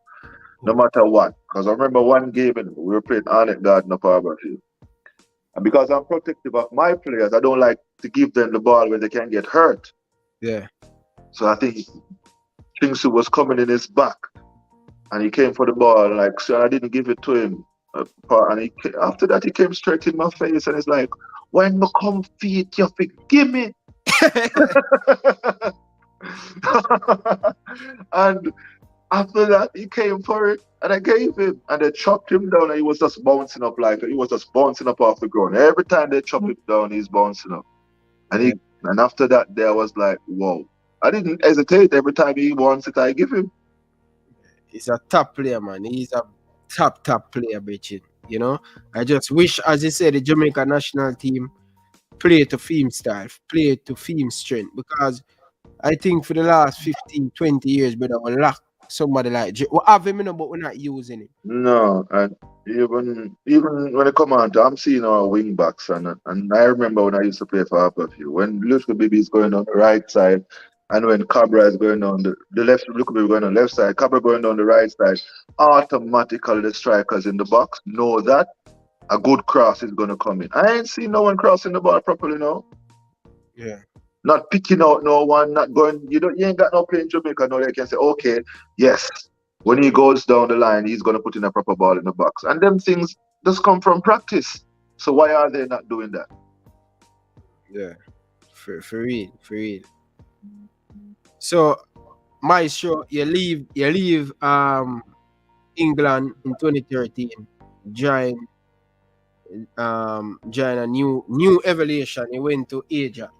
No matter what. Because I remember one game we were playing Arnett Garden up Harbour View. And because I'm protective of my players, I don't like to give them the ball where they can get hurt. Yeah. So I think Kingsley was coming in his back. And he came for the ball, like, so I didn't give it to him. And after that, he came straight in my face and he's like, when me come feet, you forgive me. And after that, he came for it and I gave him. And they chopped him down and he was just bouncing up off the ground. Every time they chop him down, he's bouncing up. And and after that, there was like, whoa. I didn't hesitate. Every time he wants it, I give him. He's a top player, man. He's a top player, bitch. You know, I just wish, as you said, the Jamaica national team play to theme style, play to theme strength, because I think for the last 15, 20 years, brother, we lack somebody like we have him, but we're not using him. No, and even when it come on to, I'm seeing our wing backs, and I remember when I used to play for Harbour View, when Little Baby is going on the right side, and when Cabra is going on the left, Little Baby going on the left side, Cabra going on the right side, automatically the strikers in the box know that a good cross is going to come in. I ain't seen no one crossing the ball properly, no. Yeah. Not picking out no one, not going, you ain't got no play in Jamaica, no, they can say, okay, yes, when he goes down the line, he's going to put in a proper ball in the box. And them things just come from practice. So why are they not doing that? Yeah, for real. So, Maestro, you leave England in 2013, join a new evolution. He went to Asia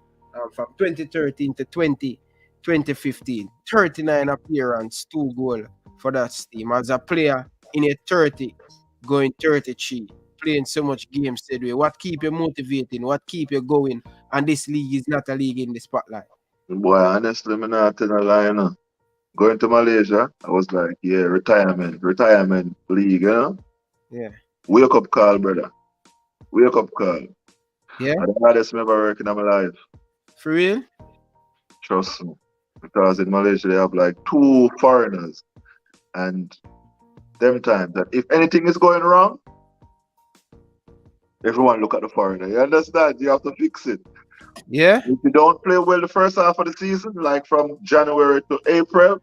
from 2013 to 2015. 39 appearance, 2 goals for that team. As a player in a 30, going 33, playing so much games today. What keep you motivating? What keep you going? And this league is not a league in the spotlight. Boy, honestly, I'm not telling a lie, you know. Going to Malaysia, I was like, yeah, retirement league, you know? Yeah. Wake up call, brother. Wake up call. Yeah. I the hardest I'm ever working in my life. For real? Trust me. Because in Malaysia, they have like 2 foreigners. And them times that if anything is going wrong, everyone look at the foreigner. You understand? You have to fix it. Yeah. If you don't play well the first half of the season, like from January to April,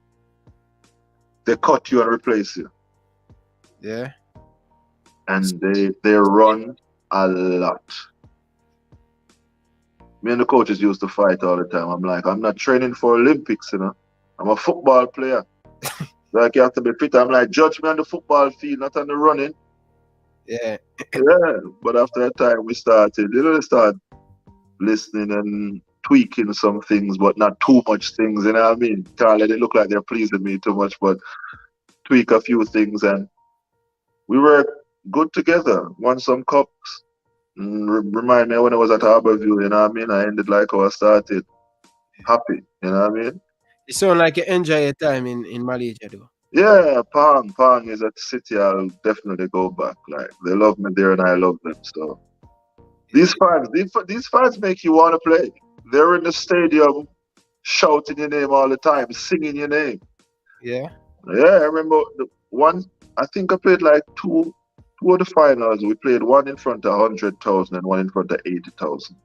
they cut you and replace you. Yeah. And they run a lot. Me and the coaches used to fight all the time. I'm like, I'm not training for Olympics, you know. I'm a football player. Like, you have to be fit. I'm like, judge me on the football field, not on the running. Yeah. Yeah, but after a time we started, start listening and tweaking some things, but not too much things, you know what I mean? Can't let it look like they're pleasing me too much, but tweak a few things, and we were good together. Won some cups. Remind me when I was at Harbour View, you know what I mean? I ended like how I started. Happy, you know what I mean? It sounds like you enjoy your time in Malaysia, though. Yeah, Pang is a city I'll definitely go back. Like, they love me there and I love them. So these fans make you want to play. They're in the stadium shouting your name all the time, singing your name. Yeah. Yeah, I remember I think I played like two of the finals. We played one in front of 100,000 and one in front of 80,000.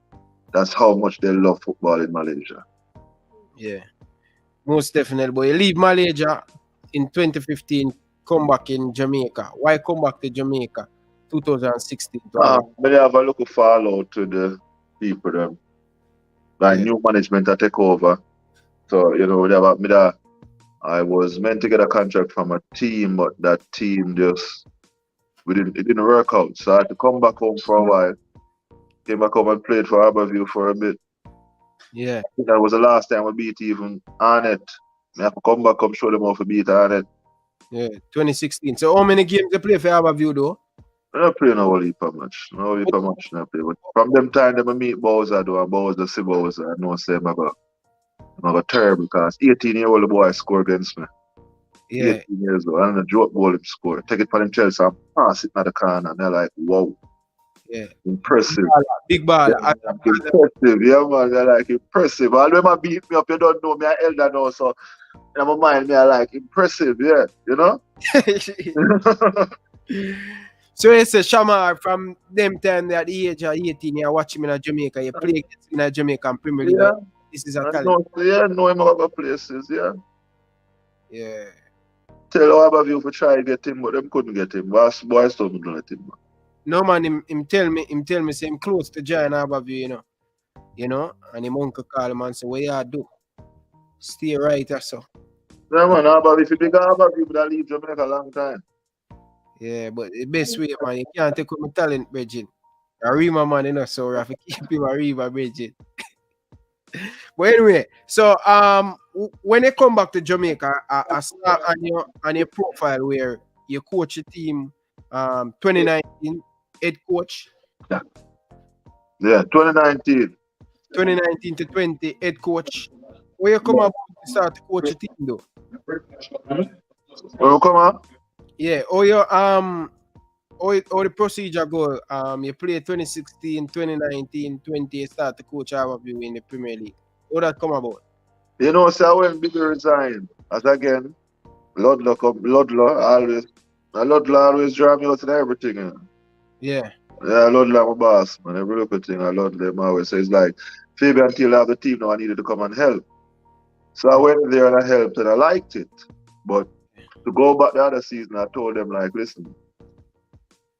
That's how much they love football in Malaysia. Yeah, most definitely. But you leave Malaysia in 2015, come back in Jamaica. Why come back to Jamaica 2016? Maybe have a look fallout to the people them. Like new management that take over. So, you know, I was meant to get a contract from a team, but that team it didn't work out. So I had to come back home for a while. Came back home and played for Harbour View for a bit. Yeah. I think that was the last time we beat even Arnett. I have to come back and show them how to beat Arnett. Yeah, 2016. So how many games you play for Harbour View though? I don't play no heap much. No heap much I play. But from them time them I meet Bowser though, and Bowser see Bowser, I know say I got terrible because 18-year-old boy score against me. Yeah. 18 years old. And a joke goal him score. Take it for them Chelsea and pass it in the corner and they're like, wow. Yeah. Impressive. Big ball. Yeah, impressive. Yeah, man. They're like impressive. All them beat me up, you don't know me, I elder now, so in my mind, me I like impressive, yeah, you know? So it's a Shamar from them time at the age of 18, you watch him in Jamaica, you play in a Jamaican Premier League. Yeah. This is a talent. Know him other places, yeah. Yeah. Tell Harbour View to try to get him, but them couldn't get him. Boys don't let him. No man, him tell me say him close to JOIN Harbour View, you know, and him uncle call him and say, what you do? Stay right or so. Yeah man, Harbour View, if you big Harbour View, would leave Jamaica a long time. Yeah, but the best way, man, you can't take out my talent, Bridget. A Rima man, you know, so I have to keep him a Rima, Bridget. But anyway, so when you come back to Jamaica, I start on your profile where you coach a team 2019 head coach. Yeah, 2019. 2019 to 20 head coach. Where you come up to start to coach a team though? Where you come up? Yeah, or your or the procedure go. You play 2016, 2019, 20, start to coach Harbour View in the Premier League. How that come about? You know, so when Big resign, as again, Ludlow always drive me out in everything. You know? Yeah. Yeah, Ludlow my boss, man. Every little thing I love them always. So it's like, Fabian until I have the team now, I needed to come and help. So I went there and I helped and I liked it. But to go back the other season, I told them like, listen,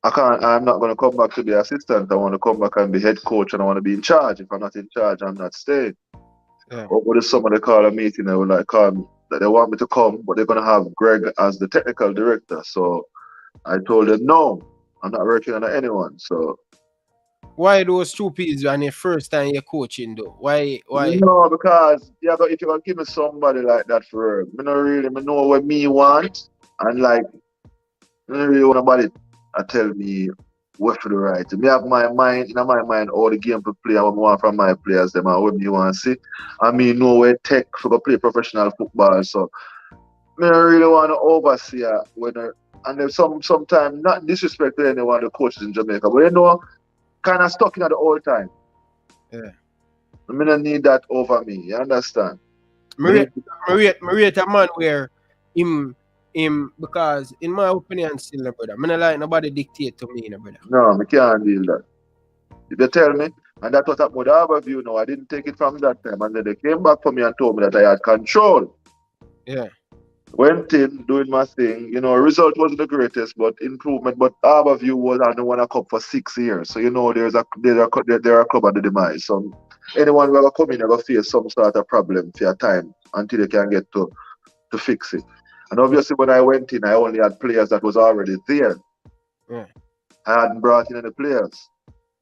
I'm not going to come back to be assistant. I want to come back and be head coach and I want to be in charge. If I'm not in charge, I'm not staying. Yeah. Over the summer, they call a meeting. They were like, call me, that they want me to come, but they're going to have Greg as the technical director. So I told them, no, I'm not working under anyone. So why those two pieces on your first time you're coaching though? Why? No, because if you're going to give me somebody like that for me, not really, me know what me want, and like, I don't really want nobody to tell me what for the right. Me have my mind, in my mind, all the game to play and what I want from my players, them and what me want to see. I mean, know where tech for go play professional football. So, me don't really want to oversee whether, and there's sometimes, not disrespect to anyone, the coaches in Jamaica, but you know, kind of stuck in at the whole time. Yeah. I mean, I need that over me. You understand? Maria a man where him because in my opinion still no brother. I don't like nobody dictate to me, no brother. No, I can't deal that. If they tell me, and that's what happened with Harbour View now, I didn't take it from that time. And then they came back for me and told me that I had control. Yeah. Went in, doing my thing. You know, result wasn't the greatest, but improvement. But Harbour View was on the one cup for 6 years. So, you know, they're a club at the demise. So, anyone who ever come in, ever face some sort of problem for a time until they can get to fix it. And obviously, when I went in, I only had players that was already there. Yeah. I hadn't brought in any players.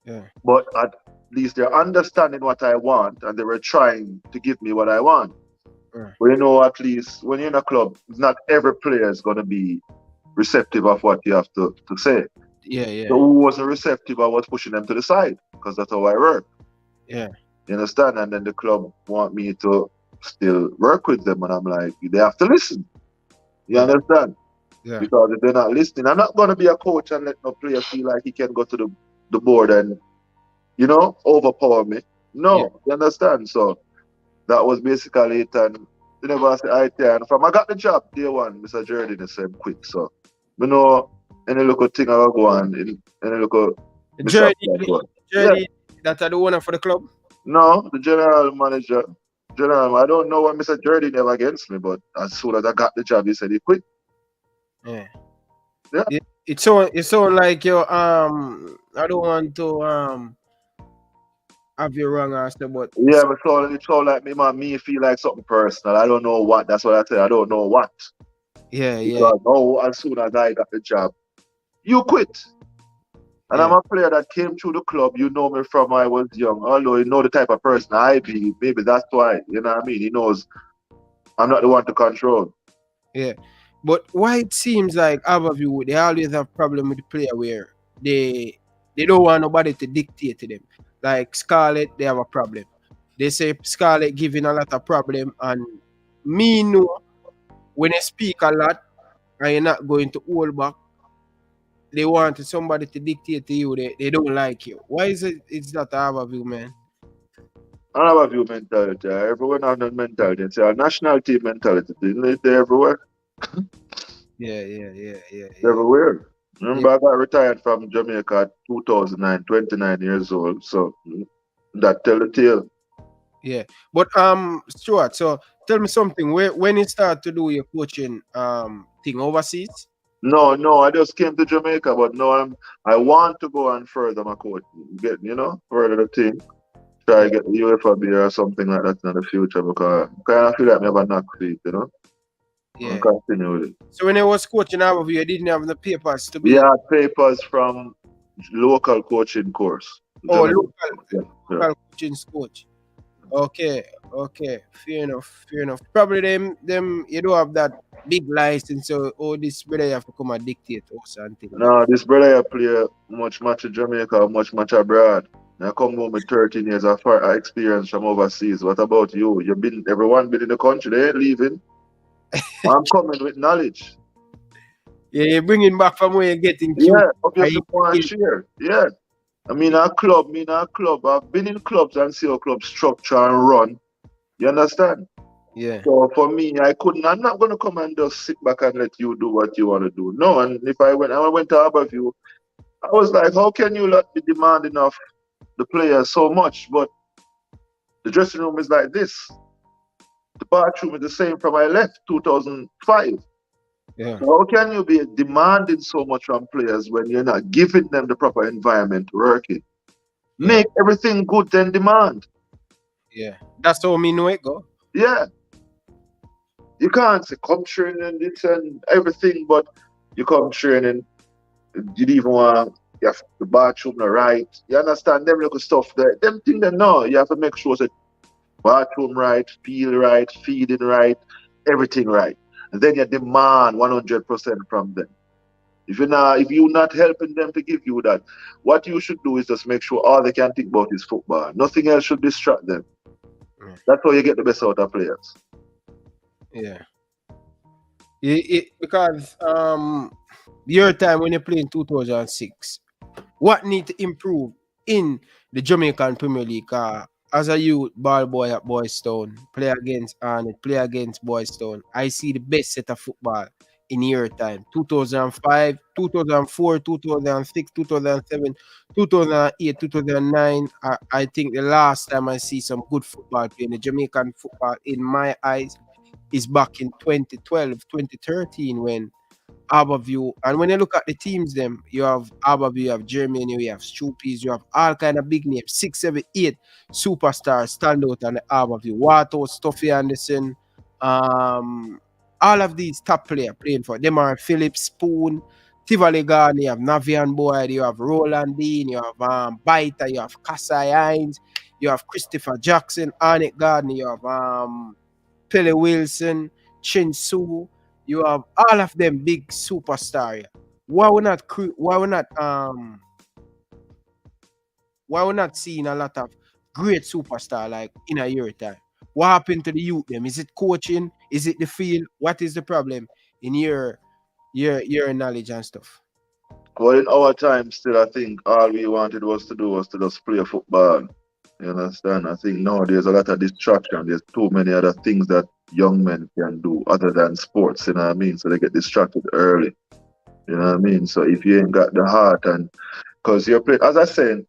Yeah. But at least they're understanding what I want, and they were trying to give me what I want. Yeah. But you know, at least when you're in a club, not every player is going to be receptive of what you have to say. Yeah, yeah. So who wasn't receptive, I was pushing them to the side, because that's how I work. Yeah. You understand? And then the club want me to still work with them, and I'm like, they have to listen. You understand? Yeah. Because if they're not listening, I'm not going to be a coach and let no player feel like he can go to the board and, you know, overpower me. No, you understand? So that was basically it. And you never say, I got the job day one, Mr. Jordan is saying quick. So, you know, any little thing I go on, any little Jordan, that's the owner for the club? No, the general manager. I don't know what Mr. Jordan never against me, but as soon as I got the job, he said he quit. Yeah. Yeah. It's so like you I don't want to have you wrong answer, but yeah, but it's all like me feel like something personal. I don't know what. That's what I say. I don't know what. Yeah, because as soon as I got the job, you quit. And I'm a player that came through the club. You know me from I was young. Although you know the type of person I be, maybe that's why. You know what I mean? He knows I'm not the one to control. Yeah. But why it seems like Harbour View, they always have problem with the player where they don't want nobody to dictate to them. Like Scarlett, they have a problem. They say Scarlett giving a lot of problem, and me know when they speak a lot and you're not going to hold back, they want somebody to dictate to you. They don't like you. Why is it? It's not a Harbour View, man. Harbour View mentality. Everyone has that mentality. It's a national team mentality. They're everywhere. Yeah. Everywhere. Remember, I got retired from Jamaica at 2009, 29 years old. So that tell the tale. Yeah. But Stuart, so tell me something. When you start to do your coaching thing overseas? No, I just came to Jamaica, but no, I want to go and further my coaching. Get further the team. Try to get the UFAB or something like that in the future, because I kind of feel like I have a knock feet, Yeah. And continue with it. So when I was coaching Harbour View, you didn't have the papers to be. Yeah, papers from local coaching course. Local coaching coach. Okay. Fair enough. Probably them you don't have that big license, so this brother you have to come and dictate or something. No, this brother play much in Jamaica, much abroad. I come home with 13 years of experience from overseas. What about you? Everyone been in the country, they ain't leaving. I'm coming with knowledge. Yeah, you're bringing back from where you're getting. Yeah, obviously want to share. Yeah. I mean, our club. I've been in clubs and see how clubs structure and run. You understand? Yeah. So for me, I'm not going to come and just sit back and let you do what you want to do. No, and if I went to Harbour View, I was like, how can you not be demanding of the players so much? But the dressing room is like this. The bathroom is the same from I left 2005. Yeah. So how can you be demanding so much from players when you're not giving them the proper environment to work in? Yeah. Make everything good, then demand. Yeah. That's how me know it go. Yeah. You can't say come training this and everything, but you come training, you didn't even want you have the bathroom right. You understand them little stuff there. Them things that no, you have to make sure that bathroom right, feel right, feeding right, everything right. And then you demand 100% from them. If you're not helping them to give you that, what you should do is just make sure all they can think about is football. Nothing else should distract them. That's how you get the best out of players. Yeah. Because your time when you play in 2006, what need to improve in the Jamaican Premier League? As a youth ball boy at Boys Town, play against Arnett, play against Boys Town, I see the best set of football in your time. 2005, 2004, 2006, 2007, 2008, 2009. I think the last time I see some good football playing the Jamaican football in my eyes is back in 2012, 2013 when Harbour View. And when you look at the teams, them you have Harbour View, you have Jermaine Hue, you have Stewart, you have all kind of big names, 6, 7, 8 superstars stand out on the Harbour View. Wato, Stuffy Anderson, all of these top players playing for them are Philip Spoon, Tivoli Garden, you have Navian Boyd, you have Roland Dean, you have Baita, you have Kasai Hines, you have Christopher Jackson, Arnett Garden, you have Pele Wilson, Chin Su, you have all of them big superstar. Why we're not seeing a lot of great superstar like in a year time? What happened to the youth them? Is it coaching? Is it the field? What is the problem in your knowledge and stuff? Well, in our time, still, I think all we wanted was to do was to just play football. You understand? I think now there's a lot of distraction. There's too many other things that young men can do other than sports. You know what I mean? So they get distracted early. You know what I mean? So if you ain't got the heart and because you're playing, as I said,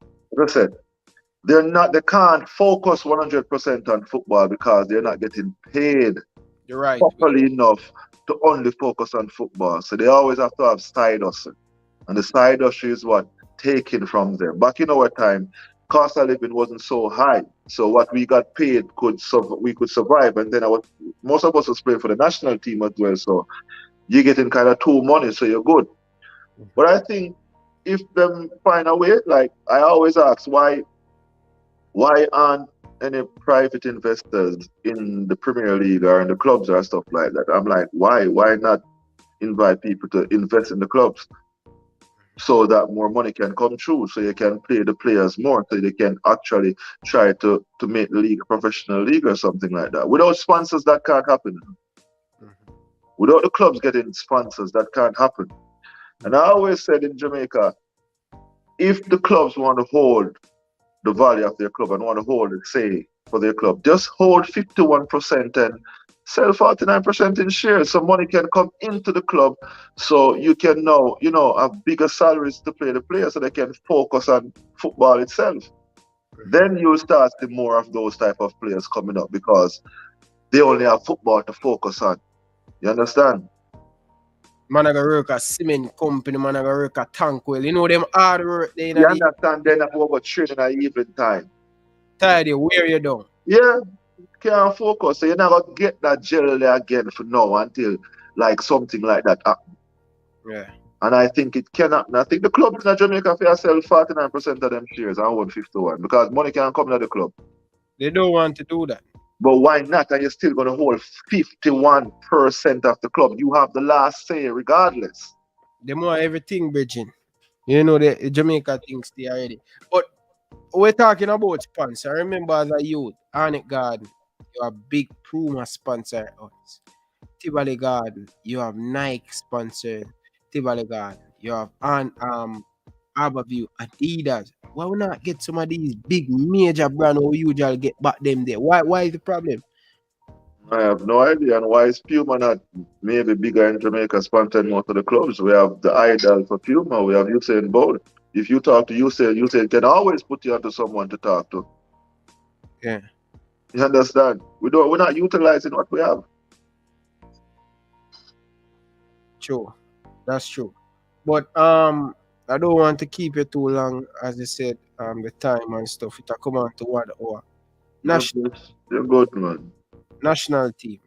they can't focus 100% on football because they're not getting paid You're right. properly enough to only focus on football. So they always have to have side hustle. And the side hustle is what taken from them. Back in our time, cost of living wasn't so high. So what we got paid we could survive. And then most of us was playing for the national team as well. So you're getting kind of two money, so you're good. But I think if them find a way, like I always ask, why aren't any private investors in the Premier League or in the clubs or stuff like that? I'm like, why? Why not invite people to invest in the clubs so that more money can come through, so you can pay the players more, so they can actually try to make the league a professional league or something like that. Without sponsors, that can't happen. Without the clubs getting sponsors, that can't happen. And I always said in Jamaica, if the clubs want to hold the value of their club and want to hold it, say, for their club, just hold 51% and sell 49% in shares so money can come into the club so you can now, have bigger salaries to pay the players so they can focus on football itself. Then you'll start seeing more of those type of players coming up because they only have football to focus on. You understand? Man, I gotta work at cement company, man, I gotta work at Tankwell. You know them hard work they You understand? Then I go train in the evening time. Tired you, wear you down. Yeah, can't focus. So you're not gonna get that jelly again for now until like something like that happens. Yeah. And I think it cannot. I think the club in Jamaica fair sell 49% of them shares and own 51 because money can't come to the club. They don't want to do that. But why not? And you're still gonna hold 51% of the club. You have the last say regardless. They more everything, bridging. You know the Jamaica things they already. But we're talking about sponsor. I remember as a youth, Arnett Garden, you have big Puma sponsor us. Tivoli Garden, you have Nike sponsor Tivoli Garden. You have Harbour View, Adidas. Why we not get some of these big major brand we usually get back them there? Why is the problem? I have no idea. And why is Puma not maybe bigger in Jamaica sponsoring most of the clubs? We have the idol for Puma. We have Usain Bolt. If you talk to Usain can always put you onto someone to talk to. Yeah. You understand? We're not utilizing what we have. True. That's true. But I don't want to keep you too long, as I said, the time and stuff. It come on to 1 hour. You're good, man. National team.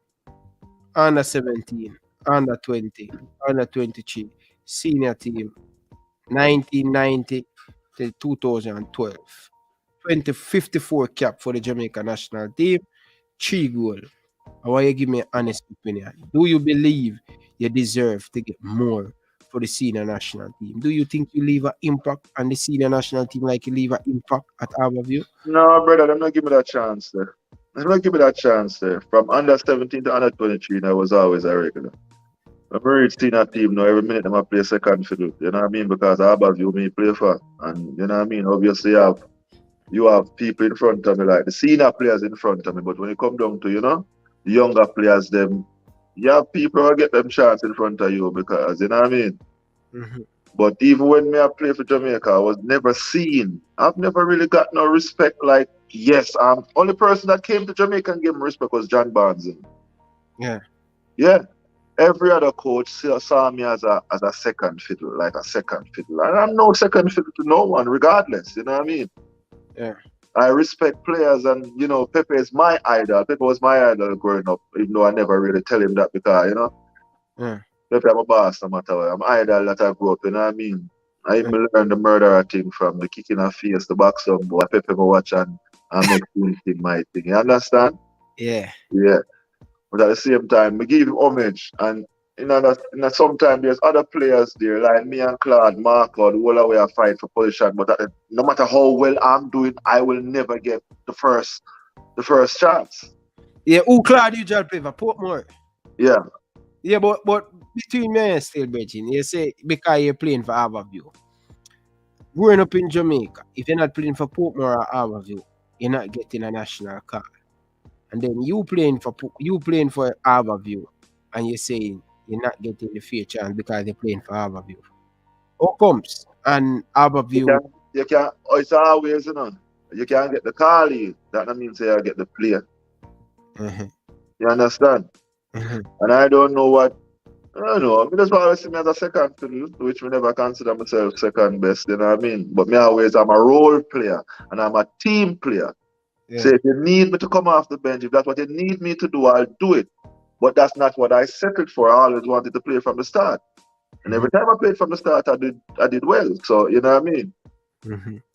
Under 17, under 20, under 23, senior team, 1990 to 2012. 54 cap for the Jamaica national team, 3 goals. I want you to give me an honest opinion. Do you believe you deserve to get more for the senior national team? Do you think you leave an impact on the senior national team like you leave an impact at Harbour View? No, brother, they're not giving me that chance there. They're not giving me that chance there. From under 17 to under 23, I was always a regular. I'm very senior team now. Every minute I play second fiddle. You know what I mean? Because Harbour View me play for. And you know what I mean? Obviously you have people in front of me, like the senior players in front of me. But when it come down to, the younger players, them, you have people who get them chance in front of you because, you know what I mean? Mm-hmm. But even when I play for Jamaica, I was never seen. I've never really got no respect. Like, yes, only person that came to Jamaica and gave me respect was John Barnes. Yeah. Yeah. every other coach saw me as a second fiddle, like a second fiddle. And I'm no second fiddle to no one, regardless. You know what I mean? Yeah. I respect players, and you know, Pepe is my idol. Pepe was my idol growing up, even though I never really tell him that because, you know, Pepe, I'm a boss no matter what. I'm idol that I grew up, you know what I mean? I even learned the murderer thing from the kicking of face, the box up boy. Pepe go watch and make him thing my thing. You understand? Yeah. Yeah. But at the same time, I give him homage. And sometimes there's other players there, like me and Claude, Marco, the whole way I fight for position. But no matter how well I'm doing, I will never get the first chance. Yeah, who Claude usually play for Portmore? Yeah. Yeah, but between me and still, Virgin, you say because you're playing for Harbour View. Growing up in Jamaica, if you're not playing for Portmore or Harbour View, you're not getting a national card. And then you playing for Harbour View, and you're saying you're not getting the fair chance because you're playing for Harbour View. How comes? And Harbour View, you can. It's always, you know, you can't get the call. That means you get the player. You understand? And I don't know what. I don't know. I mean, that's why I see me as a second fiddle, which we never consider myself second best. You know what I mean? But me always, I'm a role player and I'm a team player. yeah. So if you need me to come off the bench, if that's what you need me to do, I'll do it. But that's not what I settled for. I always wanted to play from the start. And every time I played from the start, I did well. So, you know what I mean?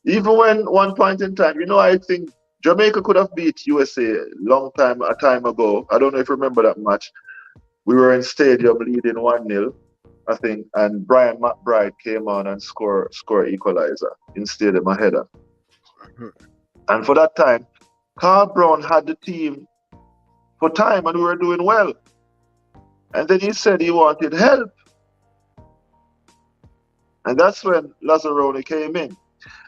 Even when one point in time, you know, I think Jamaica could have beat USA a time ago. I don't know if you remember that match. We were in stadium leading 1-0, I think, and Brian McBride came on and score equalizer in stadium, a header. And for that time, Carl Brown had the team for time and we were doing well. And then he said he wanted help. And that's when Lazzaroni came in.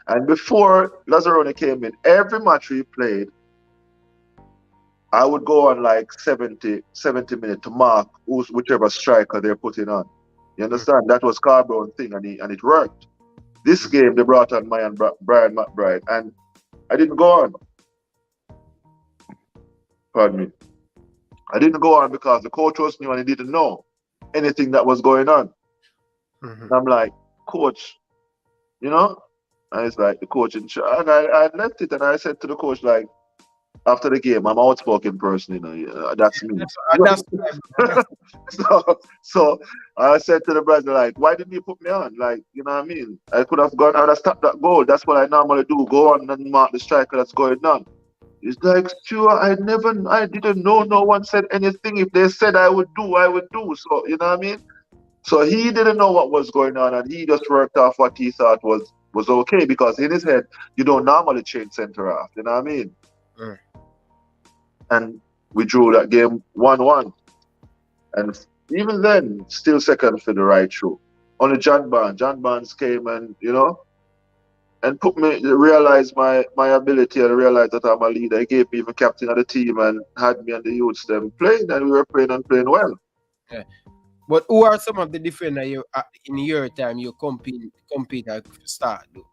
And before Lazzaroni came in, every match we played, I would go on like 70 minutes to mark whichever striker they're putting on. You understand? That was Carl Brown's thing, and it worked. This game, they brought on Brian McBride, and I didn't go on. Pardon me. I didn't go on because the coach was new and he didn't know anything that was going on. And I'm like, coach, you know? And it's like the coach in charge. And I left it and I said to the coach, like, after the game, I'm an outspoken person, you know, that's me. So I said to the brother, like, why didn't you put me on? Like, you know what I mean? I would have stopped that goal. That's what I normally do. Go on and mark the striker that's going on. It's like, Stuart, I didn't know, no one said anything. If they said I would do. So, you know what I mean? So he didn't know what was going on and he just worked off what he thought was okay, because in his head, you don't normally change center half, you know what I mean? And we drew that game 1-1. And even then, still second for the right through. Only John Barnes came and, you know, and realized my ability and realized that I'm a leader. He gave me even captain of the team and had me and the youths them playing, and we were playing well. Yeah. But who are some of the defenders you in your time you compete at start though?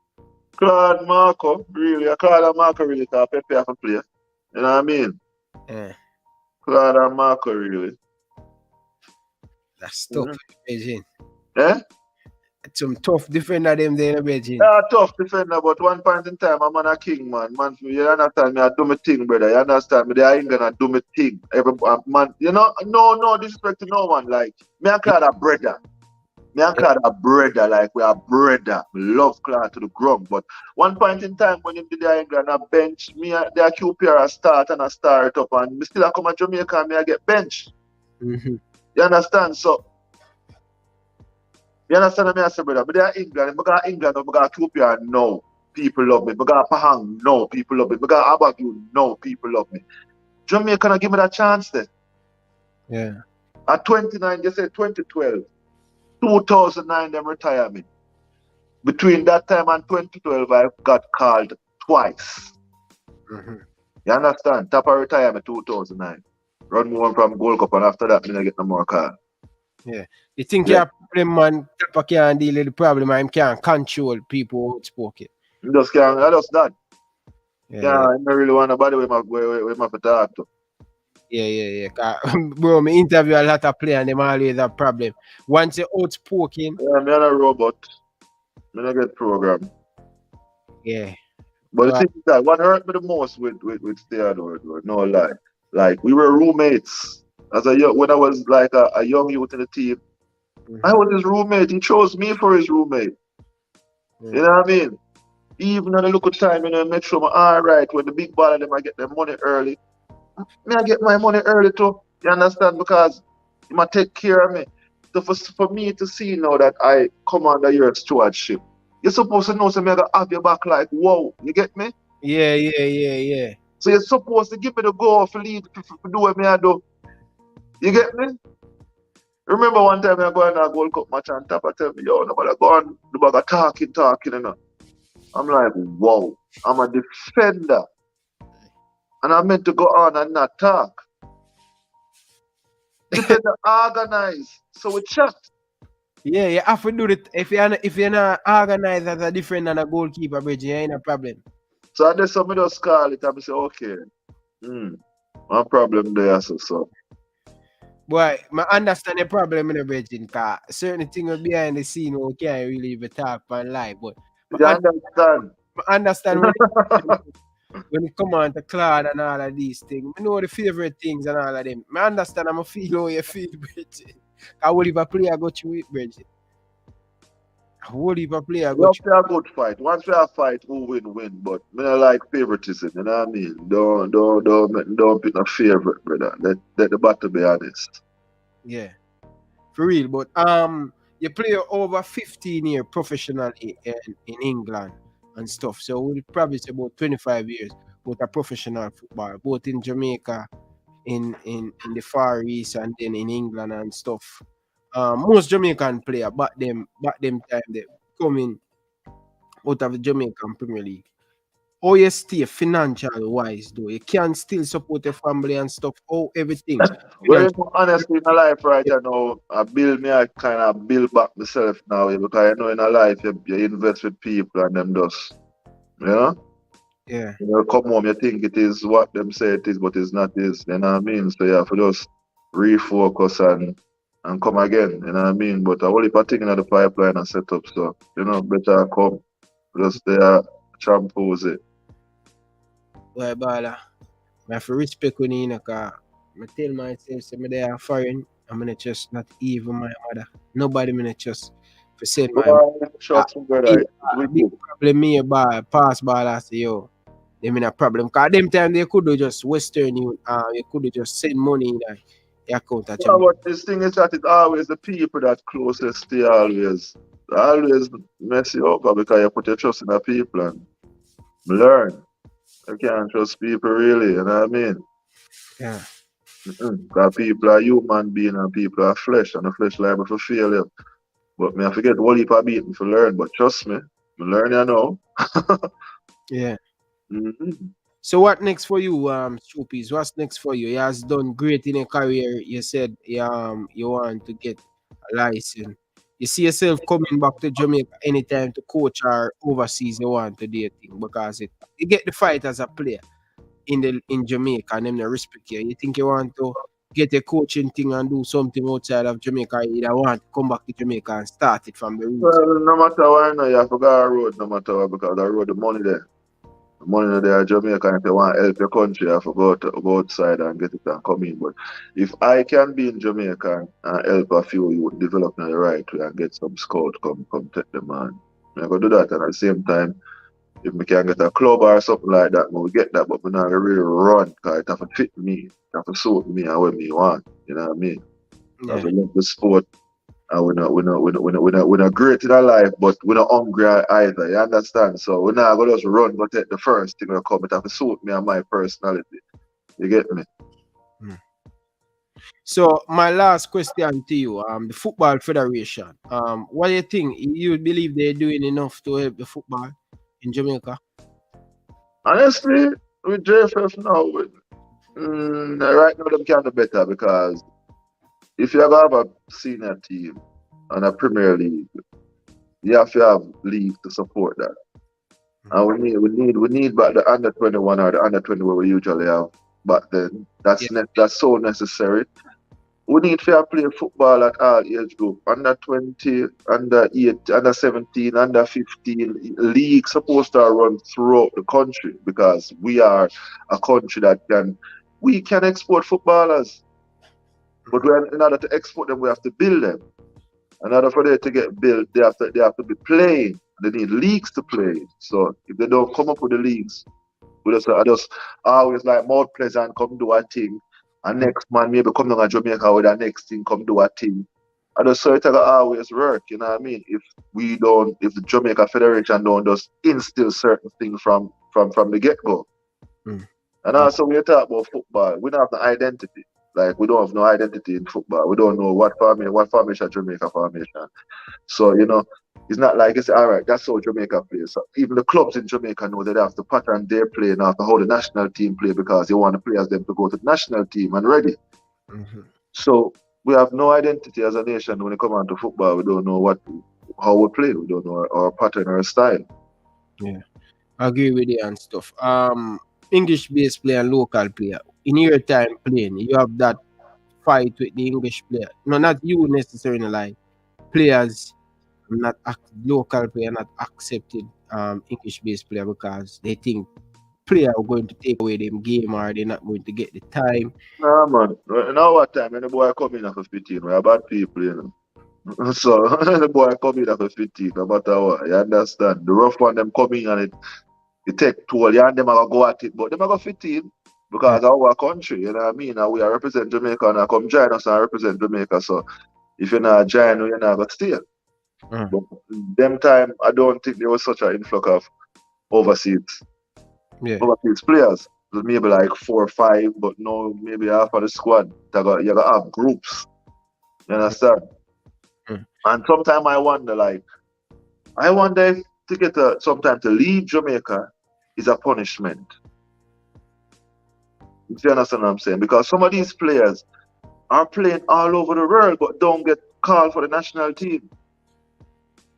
Claude Marco, really. Claude and Marco really can Pepe have a play. You know what I mean? Yeah. Claude and Marco really. That's tough, Beijing. Yeah? Some tough defender them there, Beijing. Yeah, tough defender, but one point in time, I'm a king, man. Man, you understand me? I do my thing, brother. You understand me? I ain't gonna do my thing. Every man, you know, no disrespect to no one. Like, me and Claude are brother. Me and Claude are brother, like we are brother. We love Claude to the ground. But one point in time when him did the England, I bench, me and the QPR I start and I start up, and me still I come to Jamaica and me I get benched. You understand? So, you understand what I say, brother? But they are England. I got England, I got QPR, no. People love me. I got Pahang, no. People love me. I got Harbour View, no. People love me. Jamaica cannot give me that chance then. Yeah. At 29, they said 2012. 2009, them retire me. Between that time and 2012, I got called twice. You understand? Tapa retire me 2009. Run me one from Gold Cup, and after that, I didn't get no more call. Yeah. You think you have a problem, man? Tapa can't deal with the problem, and can't control people outspoken. You just can't, I just that. Yeah. I don't really want nobody with my talk to. Yeah. Bro, me interview a lot of players and them always have problem. Once you're outspoken, Yeah, me and a robot. Me not get program. yeah. But the But thing is that what hurt me the most with Theodore, though, no lie. Like we were roommates. When I was like a young youth in the team, I was his roommate. He chose me for his roommate. You know what I mean? Even on a local time, make sure I'm alright. When the big ball of them I get their money early. Me I get my money early too. You understand? Because you might take care of me. So for me to see now that I come under your stewardship, you're supposed to know something I gotta have your back like, whoa, you get me? Yeah. So you're supposed to give me the go for lead to do what me I do. You get me? Remember one time I go on a Gold Cup match and Tapa tell me, yo, nobody go on the bag of talking, you know. I'm like, whoa, I'm a defender. And I meant to go on and not talk. Defender organize. So we chat. Yeah, you have to do it. If you're not organized as a defender and a goalkeeper, bridge, you ain't a problem. So I just somebody just call it and I say, okay. No problem there, so. Boy, I understand the problem in the bridging, because certain things behind the scene we can't really even talk and lie. But You understand? I understand when it come on to Claude and all of these things. I know the favorite things and all of them. I understand I'm a feel how you feel, bridging. I will if a player go through it, bridging. What if a player We go have to have a good fight. Once we have a fight, who win. But me not like favoritism, you know what I mean? Don't pick a favorite, brother. Let the battle be honest. Yeah, for real. But you play over 15 years professionally in England and stuff. So we'll probably say about 25 years with a professional football, both in Jamaica, in the Far East, and then in England and stuff. Most Jamaican player back them time they coming out of the Jamaican Premier League. How you stay financial wise though? You can still support your family and stuff. Oh, everything. Well, honestly, in my life right now, I kind of build back myself now because I know in a life you invest with people and them just, you know? Yeah. You come home, you think it is what them say it is, but it's not this, you know what I mean? So you have to just refocus and come again, you know what I mean? But I only thinking of the pipeline and set up, so, better come. Just there, champose it. Well, Bala, I have to respect when you know, because I tell myself, say me they are foreign, I'm gonna just not even my mother. Nobody gonna just for send my Shots brother. big problem me about pass ball I say yo. They mean a problem. Cause them time they could do just Western you could do just send money in the account at Yeah, but this thing is that it's always the people that closest to you always mess you up because you put your trust in the people and learn. You can't trust people really, you know what I mean? Yeah. Because people are human beings and people are flesh and the flesh liable for failure. But me I forget what heap of beating for learn, but trust me learn you know. Yeah. Mm-hmm. So what next for you, Stuppies? What's next for you? You has done great in your career. You said you want to get a license. You see yourself coming back to Jamaica anytime to coach or overseas you want to do a thing because you get the fight as a player in Jamaica and them they respect you. You think you want to get a coaching thing and do something outside of Jamaica, you either want to come back to Jamaica and start it from the roots. Well, no matter why you have to go a road, no matter what, because the road the money there. Money there in Jamaica, if you want to help your country, you have to go outside and get it and come in. But if I can be in Jamaica and help a few you develop in the right way and get some scout come take them on, I'm going to do that. And at the same time, if we can get a club or something like that, we get that, but we're not really run because it have to fit me, it have to suit me and what me want. You know what I mean? Yeah. We love the sport. And we're not great in our life, but we're not hungry either. You understand? So we're not gonna just run, but take the first thing that come. It have to suit me and my personality. You get me? So my last question to you, the Football Federation. What do you think? You believe they're doing enough to help the football in Jamaica? Honestly, with JFF now, right now them can do better because if you have a senior team and a Premier League, you have to have league to support that. And we need back the under 21 or the under 20 where we usually have. back then. That's so necessary. We need to play football at all age group. Under 20, under 8, under 17, under 15. League supposed to run throughout the country because we are a country that we can export footballers. But in order to export them, we have to build them. In order for them to get built, they have to be playing. They need leagues to play. So if they don't come up with the leagues, I just always like more pleasant come do a thing. And next man maybe come down to Jamaica with the next thing come do a thing. I just saw it always work, you know what I mean? If the Jamaica Federation don't just instill certain things from the get-go. And also when you talk about football, we don't have no identity. Like we don't have no identity in football. We don't know what formation Jamaica formation. So, you know, it's not like it's all right, that's how Jamaica plays. So even the clubs in Jamaica know that they have to pattern their play and have to how the national team play because they want the players them to go to the national team and ready. So we have no identity as a nation when it comes on to football. We don't know how we play. We don't know our pattern or our style. Yeah, I agree with you and stuff. English-based player and local player. In your time playing, you have that fight with the English player. No, not you necessarily, like players not local player not accepted English-based player because they think player are going to take away them game or they're not going to get the time. Nah, man. Now what time when the boy come in after 15, we are bad people, you know. So the boy come in after 15, no matter what, you understand. The rough one them coming and it take toll, you and them are go at it, but them are go 15 because of our country, you know what I mean? And we are represent Jamaica and I come join us and represent Jamaica. So if you're not join, you're not gonna stay. But them time, I don't think there was such an influx of overseas players. Maybe like 4 or 5, but no, maybe half of the squad. You gotta have groups. You understand? And sometimes I wonder if to get sometime to leave Jamaica is a punishment. If you understand what I'm saying? Because some of these players are playing all over the world but don't get called for the national team.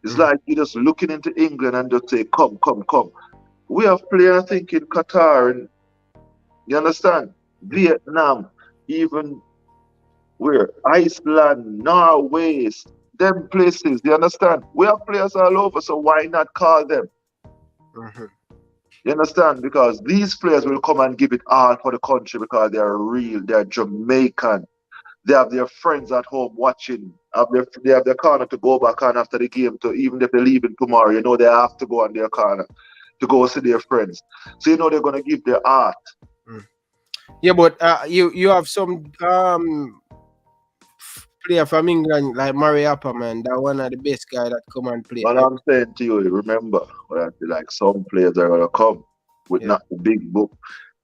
It's like you're just looking into England and just say, come. We have players, I think, in Qatar and you understand? Vietnam, even where Iceland, Norway, them places, you understand? We have players all over, so why not call them? You understand? Because these players will come and give it all for the country because they're real, they're Jamaican. They have their friends at home watching. They have their corner to go back on after the game. To even if they're leaving tomorrow, you know they have to go on their corner to go see their friends. So you know they're gonna give their art. Yeah, but you have some player from England like Murray Upperman, that one of the best guy that come and play. What I'm saying to you, remember, like some players are gonna come with not the big book.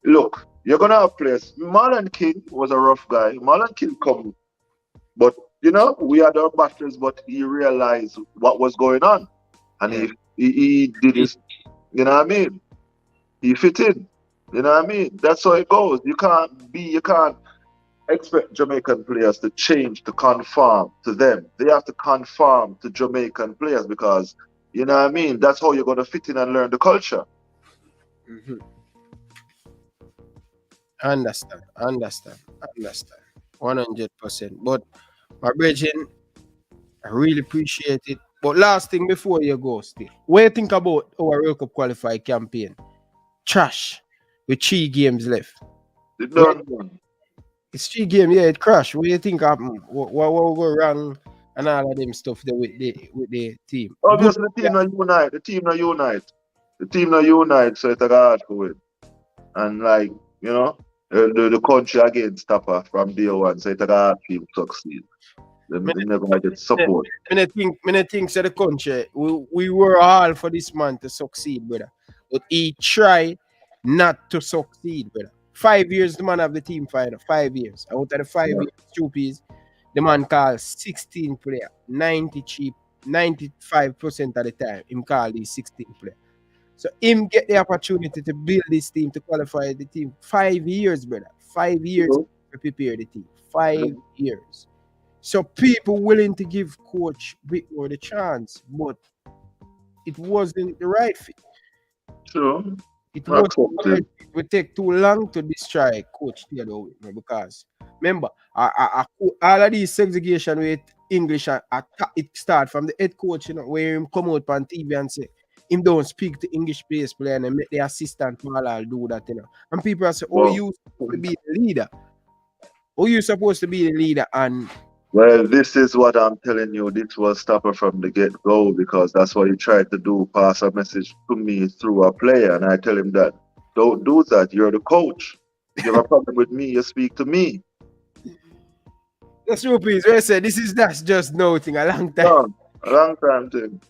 Look, you're gonna have players. Marlon King was a rough guy. Marlon King come, but you know we had our battles, but he realized what was going on, and he did his. You know what I mean? He fit in. You know what I mean? That's how it goes. You can't expect Jamaican players to change, to conform to them. They have to conform to Jamaican players because, you know what I mean? That's how you're going to fit in and learn the culture. Understand. 100%. But my brethren, I really appreciate it. But last thing before you go, still, what do you think about our World Cup qualify campaign? Trash with 3 games left. It's 3 games, it crashed. What do you think happened? What will go wrong and all of them stuff there with the team? Obviously, the team not unite, so it's hard to win. And like, you know, the country again stop her from day one, so it's hard to succeed. They're never gonna get support. I think the country, we were all for this man to succeed, brother. But he tried not to succeed, brother. 5 years the man have the team final. 5 years. Out of the 5 years, 2 pieces, the man called 16 player, 95% of the time, him call these 16 player. So him get the opportunity to build this team, to qualify the team. 5 years, brother. 5 years to prepare the team. 5 years. So people willing to give Coach Whitmore the chance, but it wasn't the right fit. Sure. It Accepted. would take too long to destroy Coach Taylor Whitmer because remember, all of these segregation with English, it start from the head coach, where him come out on TV and say him don't speak to English players player and make the assistant all do that. And people are say, oh, Well, you supposed to be the leader. Oh, you supposed to be the leader, and well, this is what I'm telling you. This was stopper from the get-go because that's what he tried to do, pass a message to me through a player. And I tell him that, don't do that. You're the coach. If you have a problem with me, you speak to me. that's true, please. Where I say that's just nothing a long time. No, a long time thing.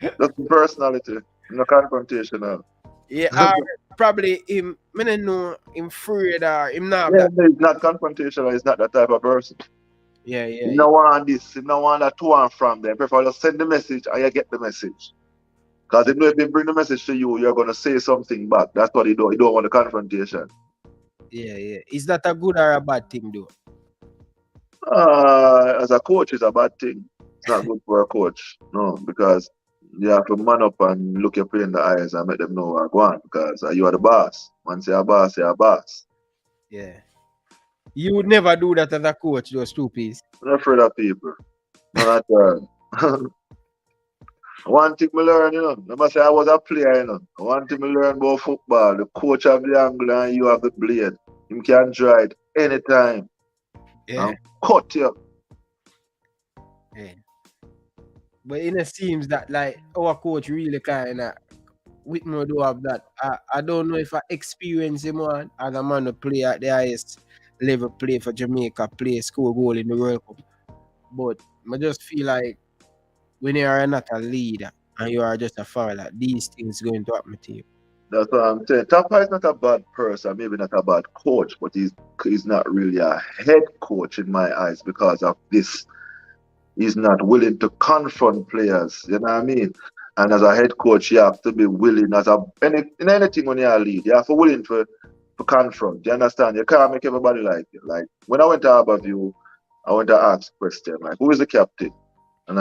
That's the personality, no confrontational. Yeah, probably him. I don't know him afraid or him not. Yeah, he's not confrontational. He's not that type of person. Yeah. He no want this. He no want that to and from them. Prefer just send the message and you get the message. Because if he bring the message to you, you're gonna say something back. That's what he do. He don't want the confrontation. Yeah. Is that a good or a bad thing, though? As a coach, it's a bad thing. It's not good for a coach. No, because you have to man up and look your player in the eyes and make them know where going. Because you are the boss. Once you're a boss, you're a boss. Yeah. You would never do that as a coach, those two pieces. I'm not afraid of people. Not at all. One thing I learn, I must say I was a player, One thing I learn about football, the coach have the angle and you have the blade. Him can draw it anytime. Yeah. And cut you. Yeah. But it seems that like our coach really kind of Whitmer do have that. I don't know if I experience him on as a man who play at the highest level, play for Jamaica, play, score goal in the World Cup. But I just feel like when you are not a leader and you are just a follower, these things going to happen to you. That's what I'm saying. Tapa is not a bad person, maybe not a bad coach, but he's not really a head coach in my eyes because of this. He's not willing to confront players, you know what I mean? And as a head coach, you have to be willing, in anything when you're a lead, you have to be willing to confront. You understand? You can't make everybody like you. Like when I went to Harbour View, I went to ask question, like, who is the captain? And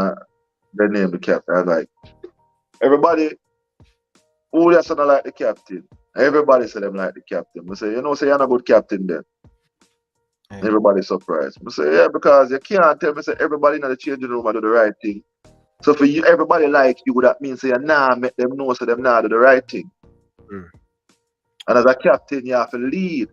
they named the captain. I was like, everybody, who doesn't like the captain? Everybody said them like the captain. I say, say you're not a good captain then. Yeah. Everybody's surprised. I say, yeah, because you can't tell me say everybody in the changing room do the right thing. So for you, everybody like you, that means say make them know so them now do the right thing. And as a captain, you have to lead.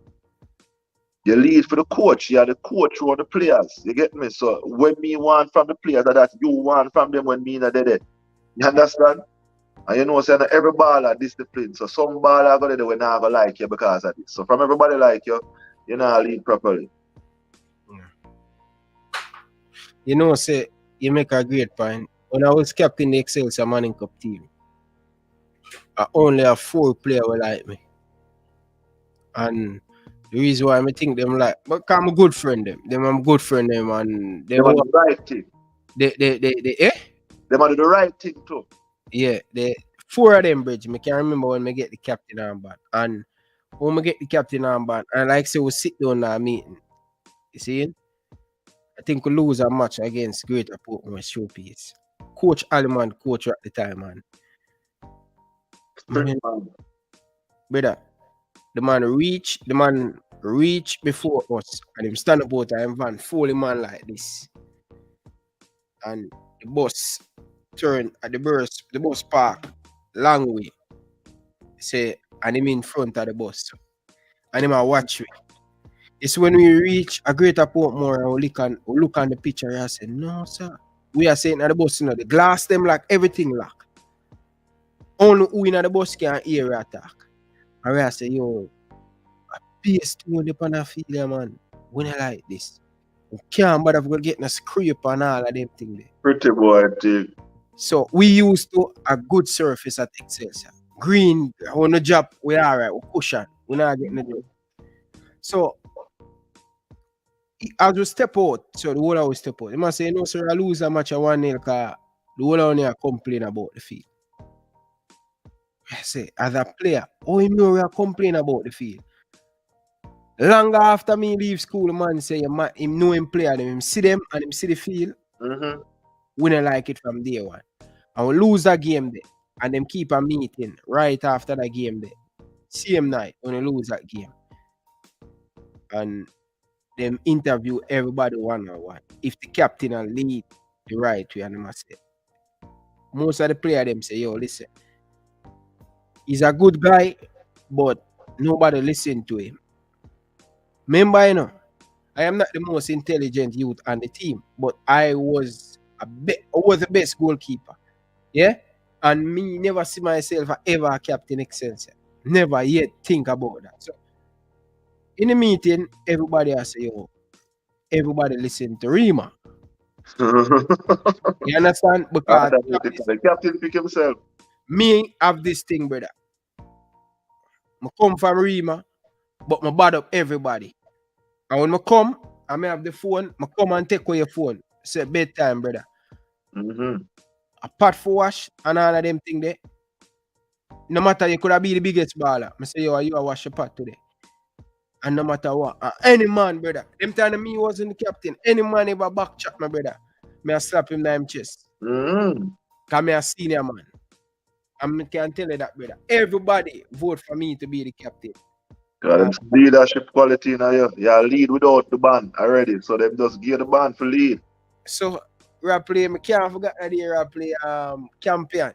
You lead for the coach. You are the coach who are the players. You get me? So when me want from the players, that you want from them when me not dead. You understand? And say every baller discipline. So some baller go there when not gonna like you because of this. So from everybody like you, you not lead properly. Say you make a great point. When I was captain the Excelsior Manning Cup team, I only have 4 players who like me. And the reason why I think them like, but I'm a good friend them. I'm a good friend them, and they want the right thing. They They want the right thing too. Yeah, 4 of them, Bridge. I can't remember when I get the captain armband. And when I get the captain armband, and like say we sit down in a meeting. You see? I think we lose a match against Greater Portmore Showpiece. Coach Aliman, coach at the time, man. Brother, the man reach before us and him stand up out of him van, fully man like this. And the bus turn at the bus park long way. Say, and him in front of the bus. And him a watch me. It's when we reach a Greater Portmore and we look on the picture and I say, no, sir. We are saying at the bus, the glass them like everything lock. Only who in the bus can hear attack. And I say, yo, a PS2 upon the field, man. When I like this. We can't bother for getting a scrape and all of them things there. Pretty boy, dude. So we used to a good surface at Excelsior. Green, on the job, we alright, we cushion. We're not getting the job. So as we step out, so the whole of we step out. You must say, no, sir, I lose a match at 1-0 because the whole of you complain about the field. I say, as a player, you know we are complaining about the field. Long after me leave school, the man say, him know him play them, him see them and him see the field. We don't like it from day one. And we lose that game there. And them keep a meeting right after that game there. same night when you lose that game. And them interview everybody one-on-one. If the captain will lead the right way, and must say. Most of the players them say, yo, listen, he's a good guy, but nobody listen to him. Remember, you know, I am not the most intelligent youth on the team, but I was the best goalkeeper. Yeah? And me never see myself ever a captain excelsior. Never yet think about that. So in the meeting, everybody has say, yo, everybody listen to Rima. You understand? Because the captain pick himself. me have this thing, brother. I come from Rima, but I bad up everybody. And when I come, I may have the phone, I come and take away your phone. Say bedtime, brother. A pot for wash and all of them thing there. No matter you could have be the biggest baller. I say, yo, you a wash your pot today. And no matter what, any man, brother. Them time me wasn't the captain. Any man ever back chat, my brother. Me I slap him in his chest. Because me a senior man. And I can tell you that, brother. Everybody vote for me to be the captain. Because leadership quality now, you lead without the band already. So them just give the band for lead. So we play, I can't forget that year I play Champion.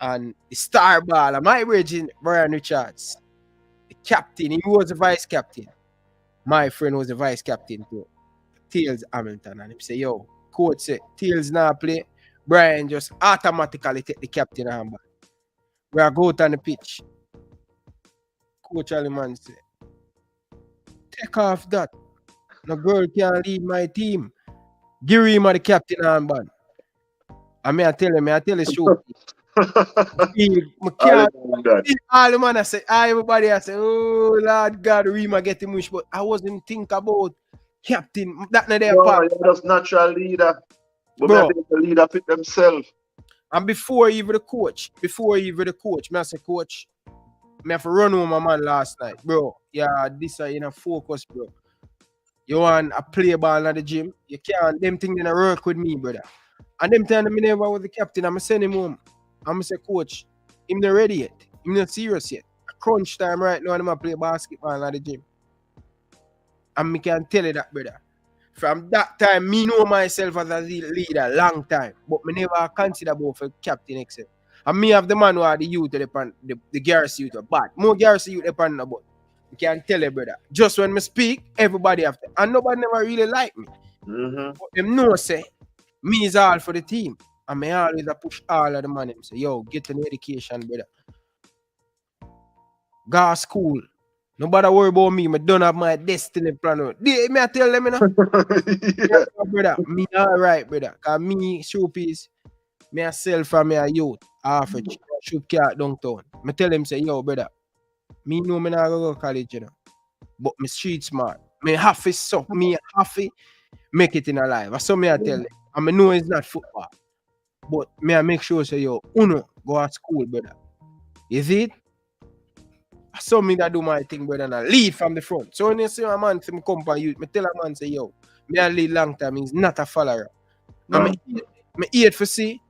And the star baller, my virgin Brian Richards. The captain, he was the vice captain. My friend was the vice captain too. Tails Hamilton. And he say, yo, coach say, Tails now play. Brian just automatically take the captain handball. We are go out on the pitch. Coach Aliman say, take off that. No girl can lead my team. Give him the captain handball. And I tell you, shoot. All the man I say, everybody I say, oh Lord God, Rima get him much, but I wasn't think about captain. That not their part. You're just natural leader. But bro, the leader fit themselves. And before even the coach, I say, coach, I have to run home my man last night, bro. Yeah, this is in a focus, bro. You want a play ball at the gym? You can't. Them things didn't work with me, brother. And them time me never was the captain. I'm send him home. I'm say, coach, him not ready yet. Him not serious yet. Crunch time right now, I'm play basketball at the gym. And me can tell you that, brother. From that time, me know myself as a leader long time, but me never consider about for captain except. And me have the man who are the youth, the garrison youth are bad. More garrison youth depend about. You can tell you, brother. Just when me speak, everybody have to. And nobody never really like me. But them know say, me is all for the team. And me always push all of the money. Say, yo, get an education, brother. Go to school. Nobody worry about me. I don't have my destiny plan. Me I tell them, you know? Yeah, brother. Me all right, brother. Because me, showpiece, me a sell from me a youth. Half a shoot car downtown. I tell them, say, yo, brother. Me know me not go to college, you know. But me street smart. Me have to suck. Me have to make it in a life. That's what me I tell them. And I know it's not football. But me I make sure say, yo, uno, go to school, brother. Is it? So me that do my thing, brother, and I lead from the front. So when you see a man say me come for you, me tell a man say, yo, me I lead long time, he's not a follower. No. And me eat for see,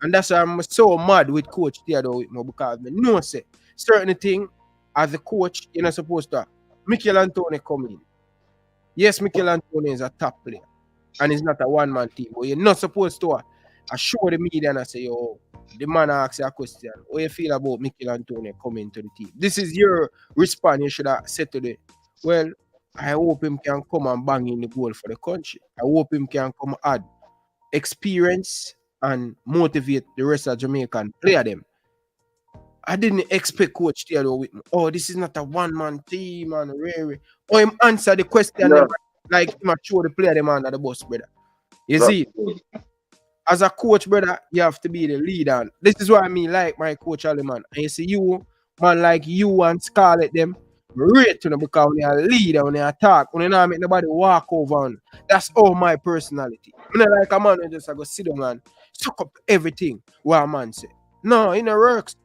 and that's why I'm so mad with Coach Theodore with me, because me know say certain thing as a coach, you're not supposed to. Mikel Antoni come in. Yes, Mikel Antoni is a top player, and he's not a one-man team, but you're not supposed to show the media and I say, yo, the man asks you a question. What you feel about Mikel Antoni coming to the team? This is your response you should have said today. Well, I hope him can come and bang in the goal for the country. I hope him can come add experience and motivate the rest of Jamaican player them. I didn't expect Coach Theodore with me. Oh, this is not a one-man team and rare. Or him answer the question like him show the player them under the bus, brother. You see? As a coach, brother, you have to be the leader. This is what I mean, like my coach Aliman. And you see you, man, like you and Scarlett them, rate to them because when you're a leader, when you attack, when you not make nobody walk over on. That's all my personality. I'm not like a man who just go sit down and suck up everything what a man say. No, it works.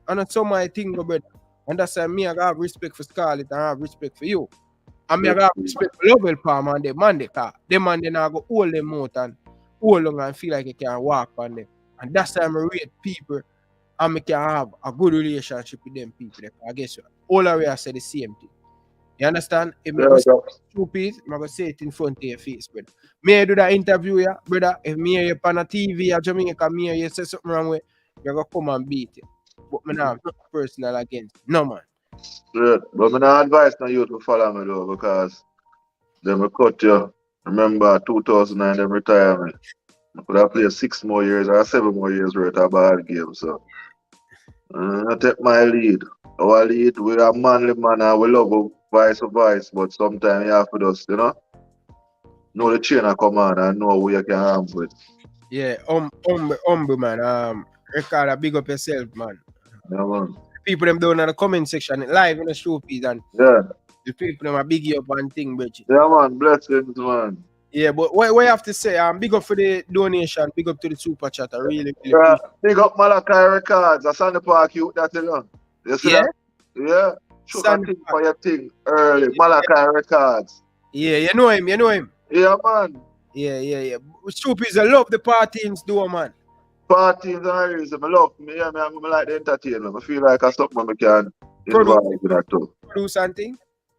And that's all my thing, brother. And that's why me, I have respect for Scarlett and I have respect for you. And me, I have respect for Lovell Palm and them man, because them man, they not go hold them out and hold long and feel like you can walk on them. And that's why I rate people and I can have a good relationship with them people. I guess all the way I say the same thing. You understand? If I go stupid, I'm going to say it in front of your face, brother. May I do that interview, yeah, brother? If me hear you on a TV or Jamaica, me hear you say something wrong with, you're going to come and beat it. But me not nothing personal against. No, man. Yeah, but I not advise no youth to follow me though, because them will cut you. Remember 2009 them retirement. I could have played 6 more years or 7 more years worth of ball game. So I take my lead. Our lead, we are manly man and we love vice versa, but sometimes you have to just, know the chain of command and know who you can harm with. Yeah, humble man. Record, big up yourself, man. Yeah, man. People them down in the comment section, live in the show piece, and yeah, the people them are big you up and thing, Bridget. Yeah, man, blessings, man. Yeah, but what you have to say, big up for the donation, big up to the super chat. I really yeah, big up Malachi Records. I Sandy Park youth that you know. You see that? Yeah. Shoot a thing for your thing early. Malachi Records. Yeah, you know him. Yeah, man. Yeah. Stupid, I love the parties do, man. Parties and reason. I love me. Yeah, I like the entertainment. I feel like I something I can involve in that too. Produce something?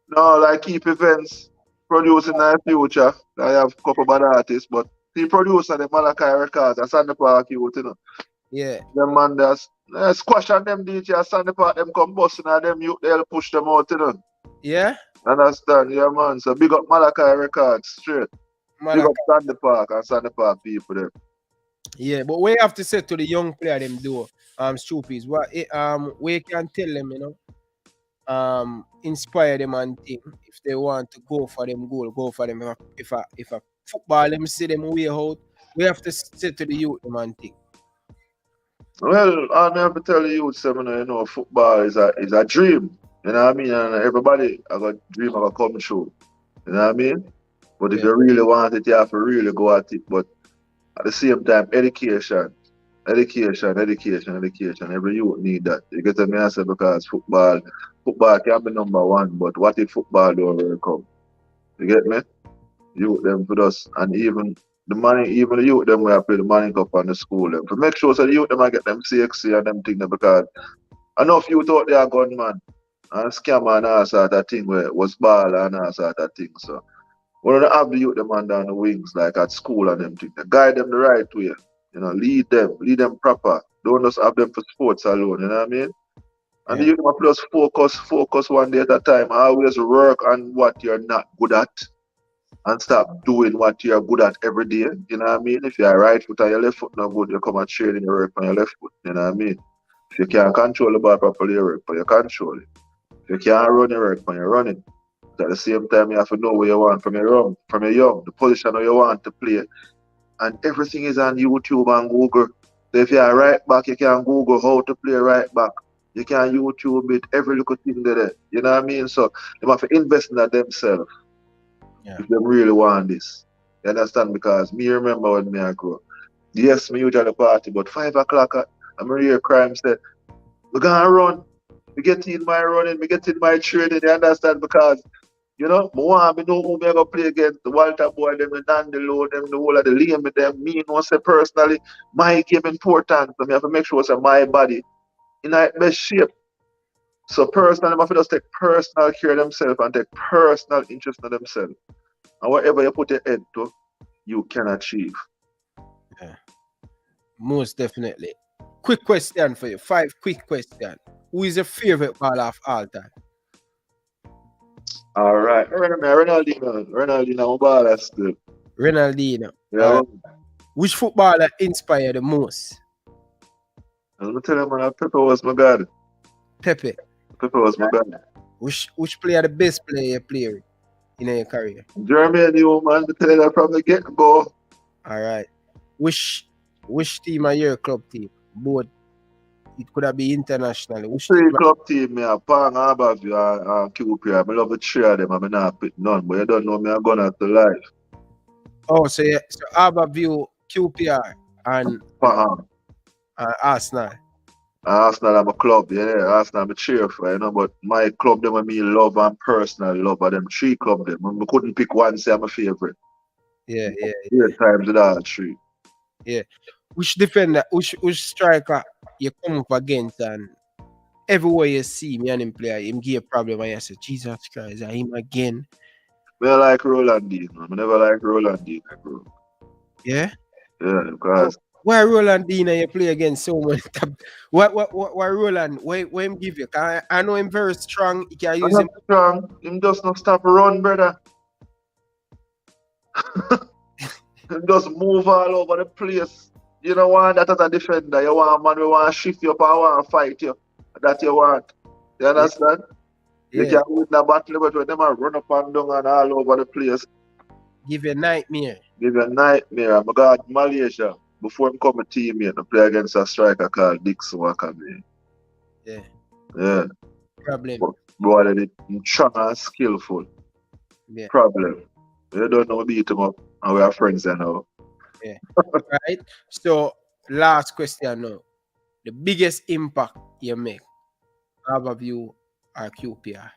No, like keep events. Producing in the future. I have a couple of bad artists, but the producer the Malachi Records at Sandy Park youth, you know. Yeah. Them man that's squash on them DJ at Sandy Park, them come busting and them youth they'll push them out, you know. Yeah? Understand, yeah man. So big up Malachi Records straight. Big up Sandy Park and Sandy Park people there. Yeah, but we have to say to the young player them do stupid. What we can tell them, you know, inspire them and think if they want to go for them goal, go for them. If a football them see them way out, we have to say to the youth them and think. Well, I never tell the youth seminar, you know, football is a dream. You know what I mean? And everybody I got dream of a come true. You know what I mean? But if you really want it, you have to really go at it. But at the same time, education. Every youth need that. You get me answer because football can be number one, but what if football don't really come? You get me? Youth them for us, and even the youth them will play the money cup on the school them. To make sure so the youth them get them CXC and them things because enough youth out there gunman and scammer and all sort of thing where was ball and all sort of thing. So we don't have the youth them on down the wings like at school and them things. Guide them the right way. You know, lead them proper. Don't just have them for sports alone, you know what I mean? And the youth must just focus one day at a time. Always work on what you're not good at and stop doing what you're good at every day. You know what I mean? If you're right foot and your left foot not good, you come and train and you work on your left foot. You know what I mean? If you can't control the ball properly, you work, but you control it. If you can't run, you work when you're running. But at the same time, you have to know where you want from your young, the position where you want to play. And everything is on YouTube and Google. So if you're right back, you can Google how to play right back. You can YouTube it, every little thing there. You know what I mean? So they have to invest in that themselves. Yeah. If they really want this. You understand? Because me remember when I grew up. Yes, me usually party, but 5 o'clock, I'm hear crime said, we're gonna run. We get in my running, we get in my training, you understand? Because you know, I know who me gonna play against the Walter boy, them, the Nandelo, them, the whole of the Liam, them. Me, know, say personally, my game important. So I have to make sure say my body in the best shape. So personally, I have to just take personal care of themselves and take personal interest in themselves. And whatever you put your head to, you can achieve. Yeah. Most definitely. Quick question for you. 5 quick questions. Who is your favorite baller of all time? All right, Ronaldinho, my baller still. Ronaldinho. Yeah. Which footballer inspired the most? I'm gonna tell you, man, Pepe was my god. Pepe was my god. Which player the best player you played in your career? Jermaine Hue, man, I tell you that from the get-go. All right. Which team are your club team? Both. It could have been internationally. Which 3 club team, me Pang, Harbour View, and QPR. I love the 3 of them. I mean, not pick none, but you don't know me. I'm going out to life. Oh, so Harbour View, QPR, and Arsenal. Arsenal, I'm a club, yeah. Arsenal, I'm a cheer for, you know. But my club, them, I mean, love and personal love of them 3 club, them. I couldn't pick one, say I'm a favorite. Yeah. 3 times with all 3. Yeah. Which defender, which striker you come up against and everywhere you see me and him play, him give a problem and you say, Jesus Christ, him again. I like Roland Dean, man. I never like Roland Dean, bro. Yeah? Yeah, because why Roland Dean and you play against so many why Roland? Why him give you? I know him very strong. You can use him. Strong. Him just not stop run, brother. Him just move all over the place. You don't want that as a defender. You want a man who want to shift you up and want to fight you. That you want. You understand? Yeah. You can win the battle, but when them are run up and down and all over the place. Give you a nightmare. Give you a nightmare. I'm going to Malaysia. Before I come a teammate, I play against a striker called Dixon Wakabe. Yeah. Yeah. Problem. Boy, they're strong and skillful. Yeah. Problem. You don't know beat him up, and we are friends now. Yeah. Right? So, last question now. The biggest impact you make, Harbour View or QPR?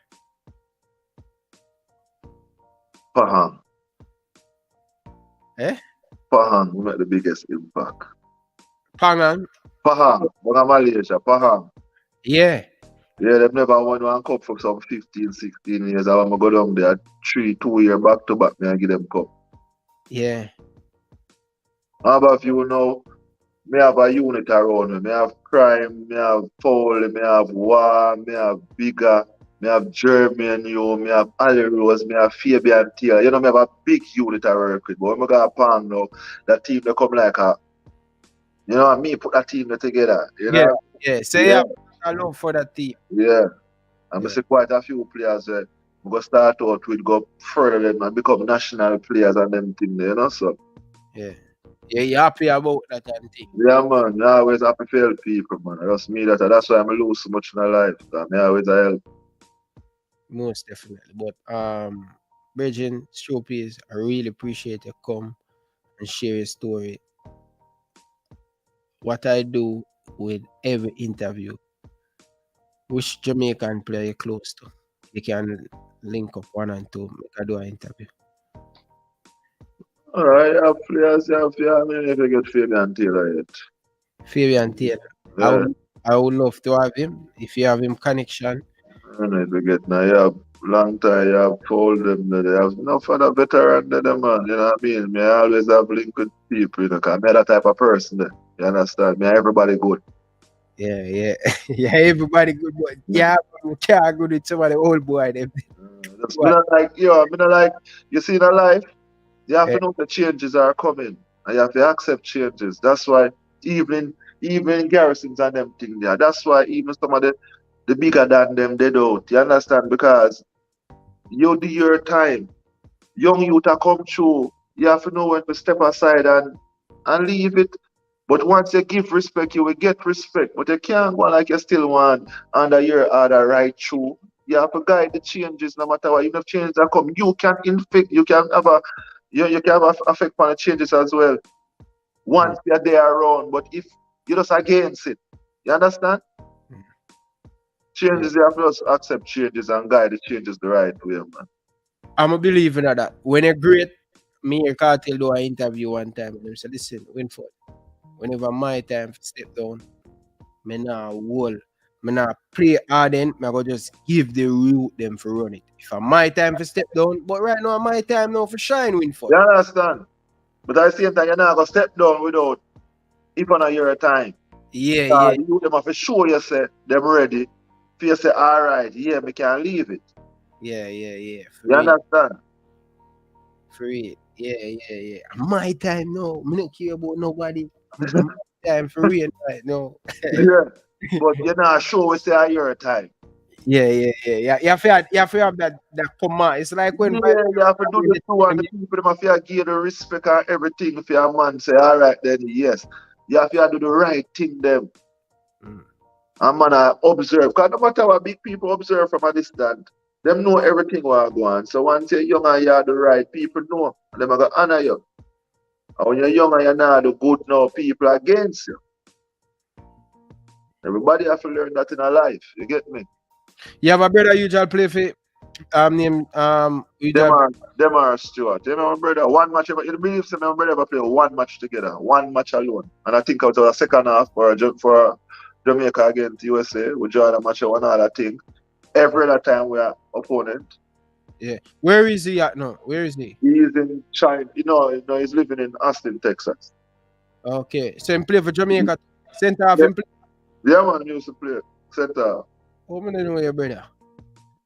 Pahang. Eh? Pahang will make the biggest impact. Pahang? Pahang. One of Malaysia. Pahang. Yeah. Yeah, they've never won one cup for some 15, 16 years. I want to go down there 2 years back to back and give them cup. Yeah. Harbour View now, me have a unit around me. Me have crime, me have foul, me have war, me have bigger, me have Jermaine Hue, me have Ali Rose, me have Fabian Taylor. You know, me have a big unit to work with. But when I got Pang now, that team they come like a, you know, me put that team together. You know? Yeah. So you have a love for that team. Yeah. And I see quite a few players we go start out with, go further them and become national players and them thing there, you know, so. Yeah. Yeah, you're happy about that and thing. Yeah, man. I always happy to help people, man. That's me. That's why I lose so much in my life. I always help. Most definitely. But Virgin Stropes, I really appreciate you come and share your story. What I do with every interview, which Jamaican player you're close to, you can link up 1 and 2, make I do an interview. Alright, I have players, I mean, if you get Fabian Taylor yet. Fabian Taylor. Yeah. I would love to have him. If you have him connection. I know if you get now, you have long time, you have told them that they have enough other veteran than them, man. You know what I mean? Me I always have link with people, you know, because I'm that type of person there. You understand? Me everybody good. Yeah, everybody good, but yeah, we can't good with some of the old boy them. That's like, you see in a life, you have to know the changes are coming and you have to accept changes. That's why even garrisons and them thing there. That's why even some of the bigger than them they don't. You understand? Because you do your time. Young youth are come through. You have to know when to step aside and leave it. But once you give respect, you will get respect. But you can't go like you still want under your order right through. You have to guide the changes no matter what. Even if changes are come, you can infect, you can have effect on the changes as well. Once you're there around, but if you're just against it, you understand? Changes, you have to just accept changes and guide the changes the right way, man. I'm a believer in that. When you're great, me and Cartel do an interview one time and they said, listen, Winford, whenever my time to step down, me nah play hard then, I go just give the route them for run it. If I my time for step down, but right now my time now for shine, Winford. You understand? But at the same time, you're not going to step down without even a year of time. Yeah. You them have to show you say them ready. If you say, all right, yeah, we can leave it. Yeah. You understand? For real. Yeah. My time now. I don't care about nobody. My time for real right now. Yeah. But you're not sure we say a year time. Yeah. You have to have that command. It's like when you have to do the two and the people them have to give the respect and everything for your man say, all right then, yes. You have to do the right thing them. And man observe. Because no matter what big people observe from a distance, them know everything what go on. So once you're young and you are the right, people know. And them are going to honor you. And when you're young and you're not the good now, people are against you. Everybody have to learn that in a life. You get me? You have a brother usually play for named Damion Stewart. You know my brother, one match ever. You believe my brother ever play one match together, one match alone. And I think it was a second half for Jamaica against USA. We draw the match one other thing. Every other time we are opponent. Yeah. Where is he at now? Where is he? He's in China. He's living in Austin, Texas. Okay. So he play for Jamaica. Center half him play. Yeah, man, he used to play center. How many know your brother?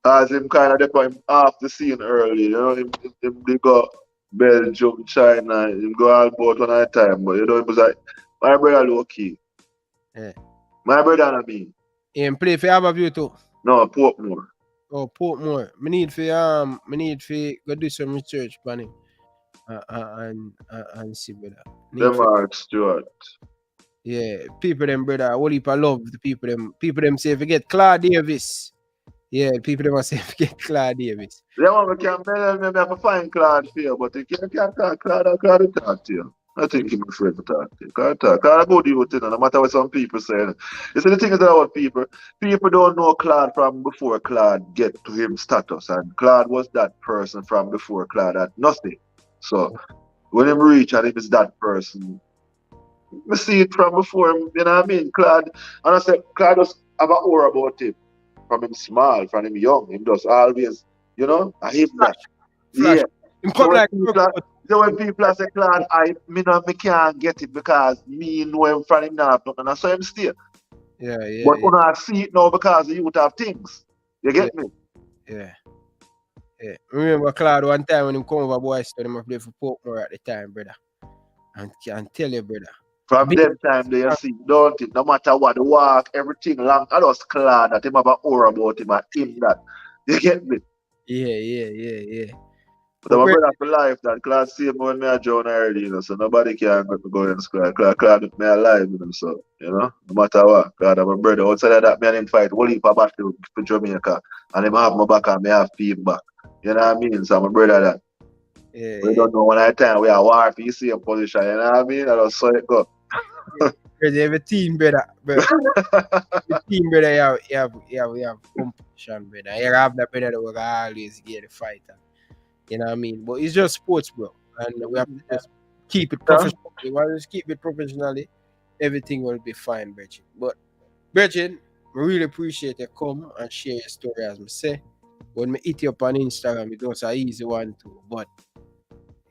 As him kind of depend off the scene early, him they go Belgium, China, him go all about one at a time. But it was like my brother low key. Yeah. My brother and me. He play for Harbour View too. No, Portmore. Oh, Portmore. Me need for go do some research on him. And see, brother. Damion Stewart. Yeah, people them, brother. What heap I love the people them. People them say forget Claude Davis. Yeah, people them say forget Claude Davis. Yeah, man, we can maybe have to find Claude for you, but you can't talk Claude to talk to you. I think he's afraid to talk to you. Can't talk. Claude about you, no matter what some people say. You see, the thing is about people don't know Claude from before Claude get to him status, and Claude was that person from before Claude had nothing. So when him reach and him is that person, I see it from before him, you know what I mean? Claude, and I said, Claude does have an aura about him. From him small, from him young, him does always, I hate that. Flash. Yeah. Him come like So when people say Claude, me can't get it because me know him from him now, and I saw him stay. Yeah. But when I see it now because the youth have things. You get me? Yeah. Remember Claude one time when him come over boys, him play for Portmore at the time, brother. And can tell you, brother. From them time they see, don't it? No matter what, the walk, everything long. I just Claude that him have an aura about him and him that. You get me? Yeah. But my brother for life that Claude saved me when I joined early, so nobody can let me go in school. Claude make me alive, so, no matter what. Claude, my brother, outside of that, me and him fight whole heap of battle for Jamaica, and him have my back and me have people back. You know what I mean? So my brother that. Yeah. We don't know when I time we are war for you see a position, you know what I mean? I just saw it go. You have a team, brother. The team, brother, you have competition, brother. You have that brother that will always get the fight. You know what I mean? But it's just sports, bro. And we have to just keep it professionally. While just keep it professionally, everything will be fine, Bridget. But, Bridget, I really appreciate you come and share your story, as I say. When I hit you up on Instagram, it was an easy one too. But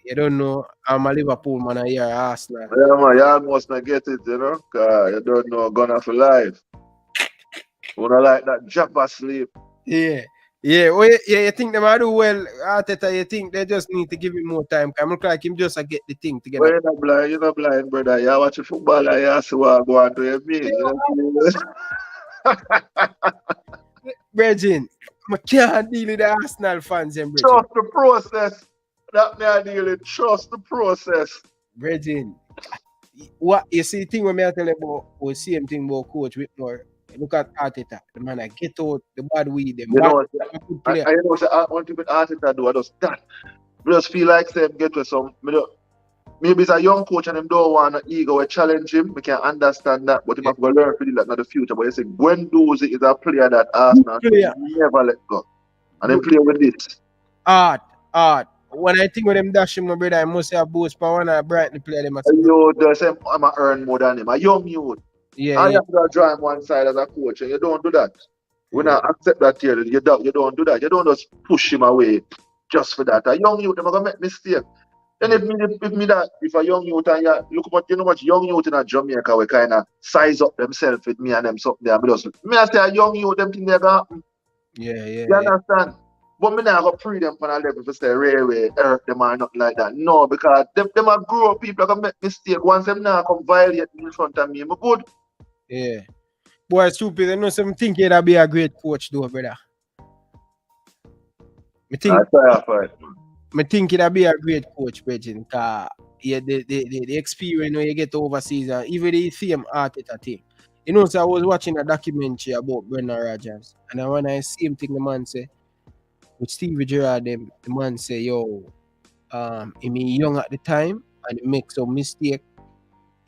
you don't know, I'm a Liverpool man, I hear Arsenal. Yeah, man, you almost not get it, because you don't know gonna for life. You don't like that drop asleep. Yeah. Well, you think they might do well, Arteta, you think they just need to give him more time. I look like him just get the thing together. Well, you're not blind, brother. You watch football and you see what go on to your mean. Bridget, I can't deal with the Arsenal fans, Bridget. Trust the process. That me I deal with. Trust the process. Bridget, what you see the thing when I tell you about the same thing about Coach Whitmore. Look at Arteta, the man I get out the bad weed, them I want to put Arteta do just that. I just feel like them get to some maybe it's a young coach and him don't want an ego to challenge him. We can understand that, but he must go learn for that in the future. But you say Guendouzi is a player that Arsenal never let go. And then play with this. Art. When I think when them dash him, my brother, I must have boost power and I brighten play them. You just say I'm gonna earn more than him. A young youth. Yeah. You have to draw him one side as a coach, and you don't do that. We not accept that here. You don't do that. You don't just push him away just for that. A young youth, they're gonna make mistake. Then if a young youth and look what young youth in Jamaica we kind of size up themselves with me and them something there. Me I say a young youth them thing they're gonna happen. Yeah. You understand? But me not gonna pre them for a level to say railway hurt them or nothing like that. No, because them are grow up people are gonna make mistake. Once them now come violate me in front of me, I'm good. Yeah. Boy, stupid. I know some think you'd be a great coach, though, brother. I think you'd be a great coach, Bridget, because the experience when you get overseas, and even the same Arteta thing. You know, so I was watching a documentary about Brendan Rodgers, and when I see him, the man say, with Stevie Gerrard, the man say, yo, he mean young at the time, and he make some mistake.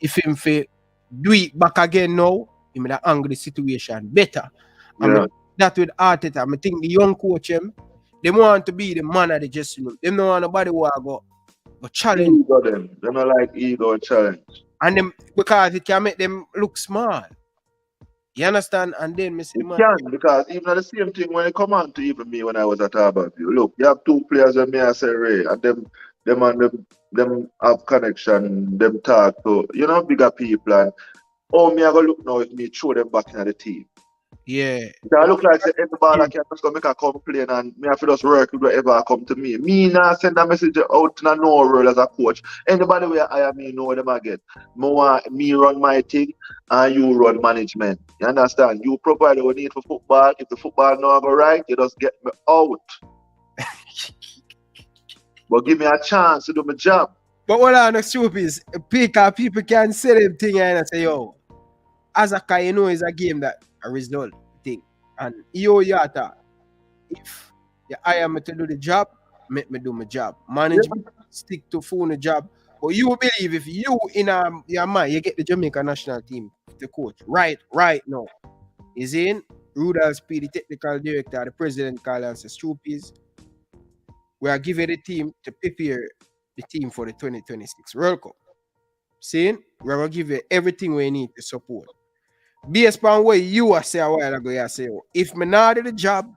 If him do it back again now, he may angle the situation better. Yeah. That with Arteta, I think the young coach they want to be the man of the dressing room. They don't want nobody who go challenge. Ego them. They don't like ego challenge. And them because it can make them look small. You understand? And then me see the You man. can, because even the same thing when it come on to even me when I was at Harbour View. Look, you have two players when me I say Ray, and them have connection, them talk to bigger people, and me I go look now if me throw them back in the team. Yeah. I look like say every ball I can just go make a complain and me have to just work with whatever come to me. Me now send a message out to no role as a coach. Anybody where I am, me know them I get. Me run my thing and you run management. You understand? You provide what you need for football. If the football not go right, you just get me out. But give me a chance to do my job. But what I know, stupid people can say them thing and say, yo, as a guy, you know, it's a game that a result thing. And you thought, if you hire me to do the job, make me do my job. Management stick to phone the job. But you believe if you in your mind, you get the Jamaica national team, the coach, right now. Is in Rudolph Speed, the technical director, the president call and says, Stupid, we are giving the team to prepare the team for the 2026 World Cup. Saying we're gonna give you everything we need to support. Based upon what you are saying a while ago, you say, if me not do the job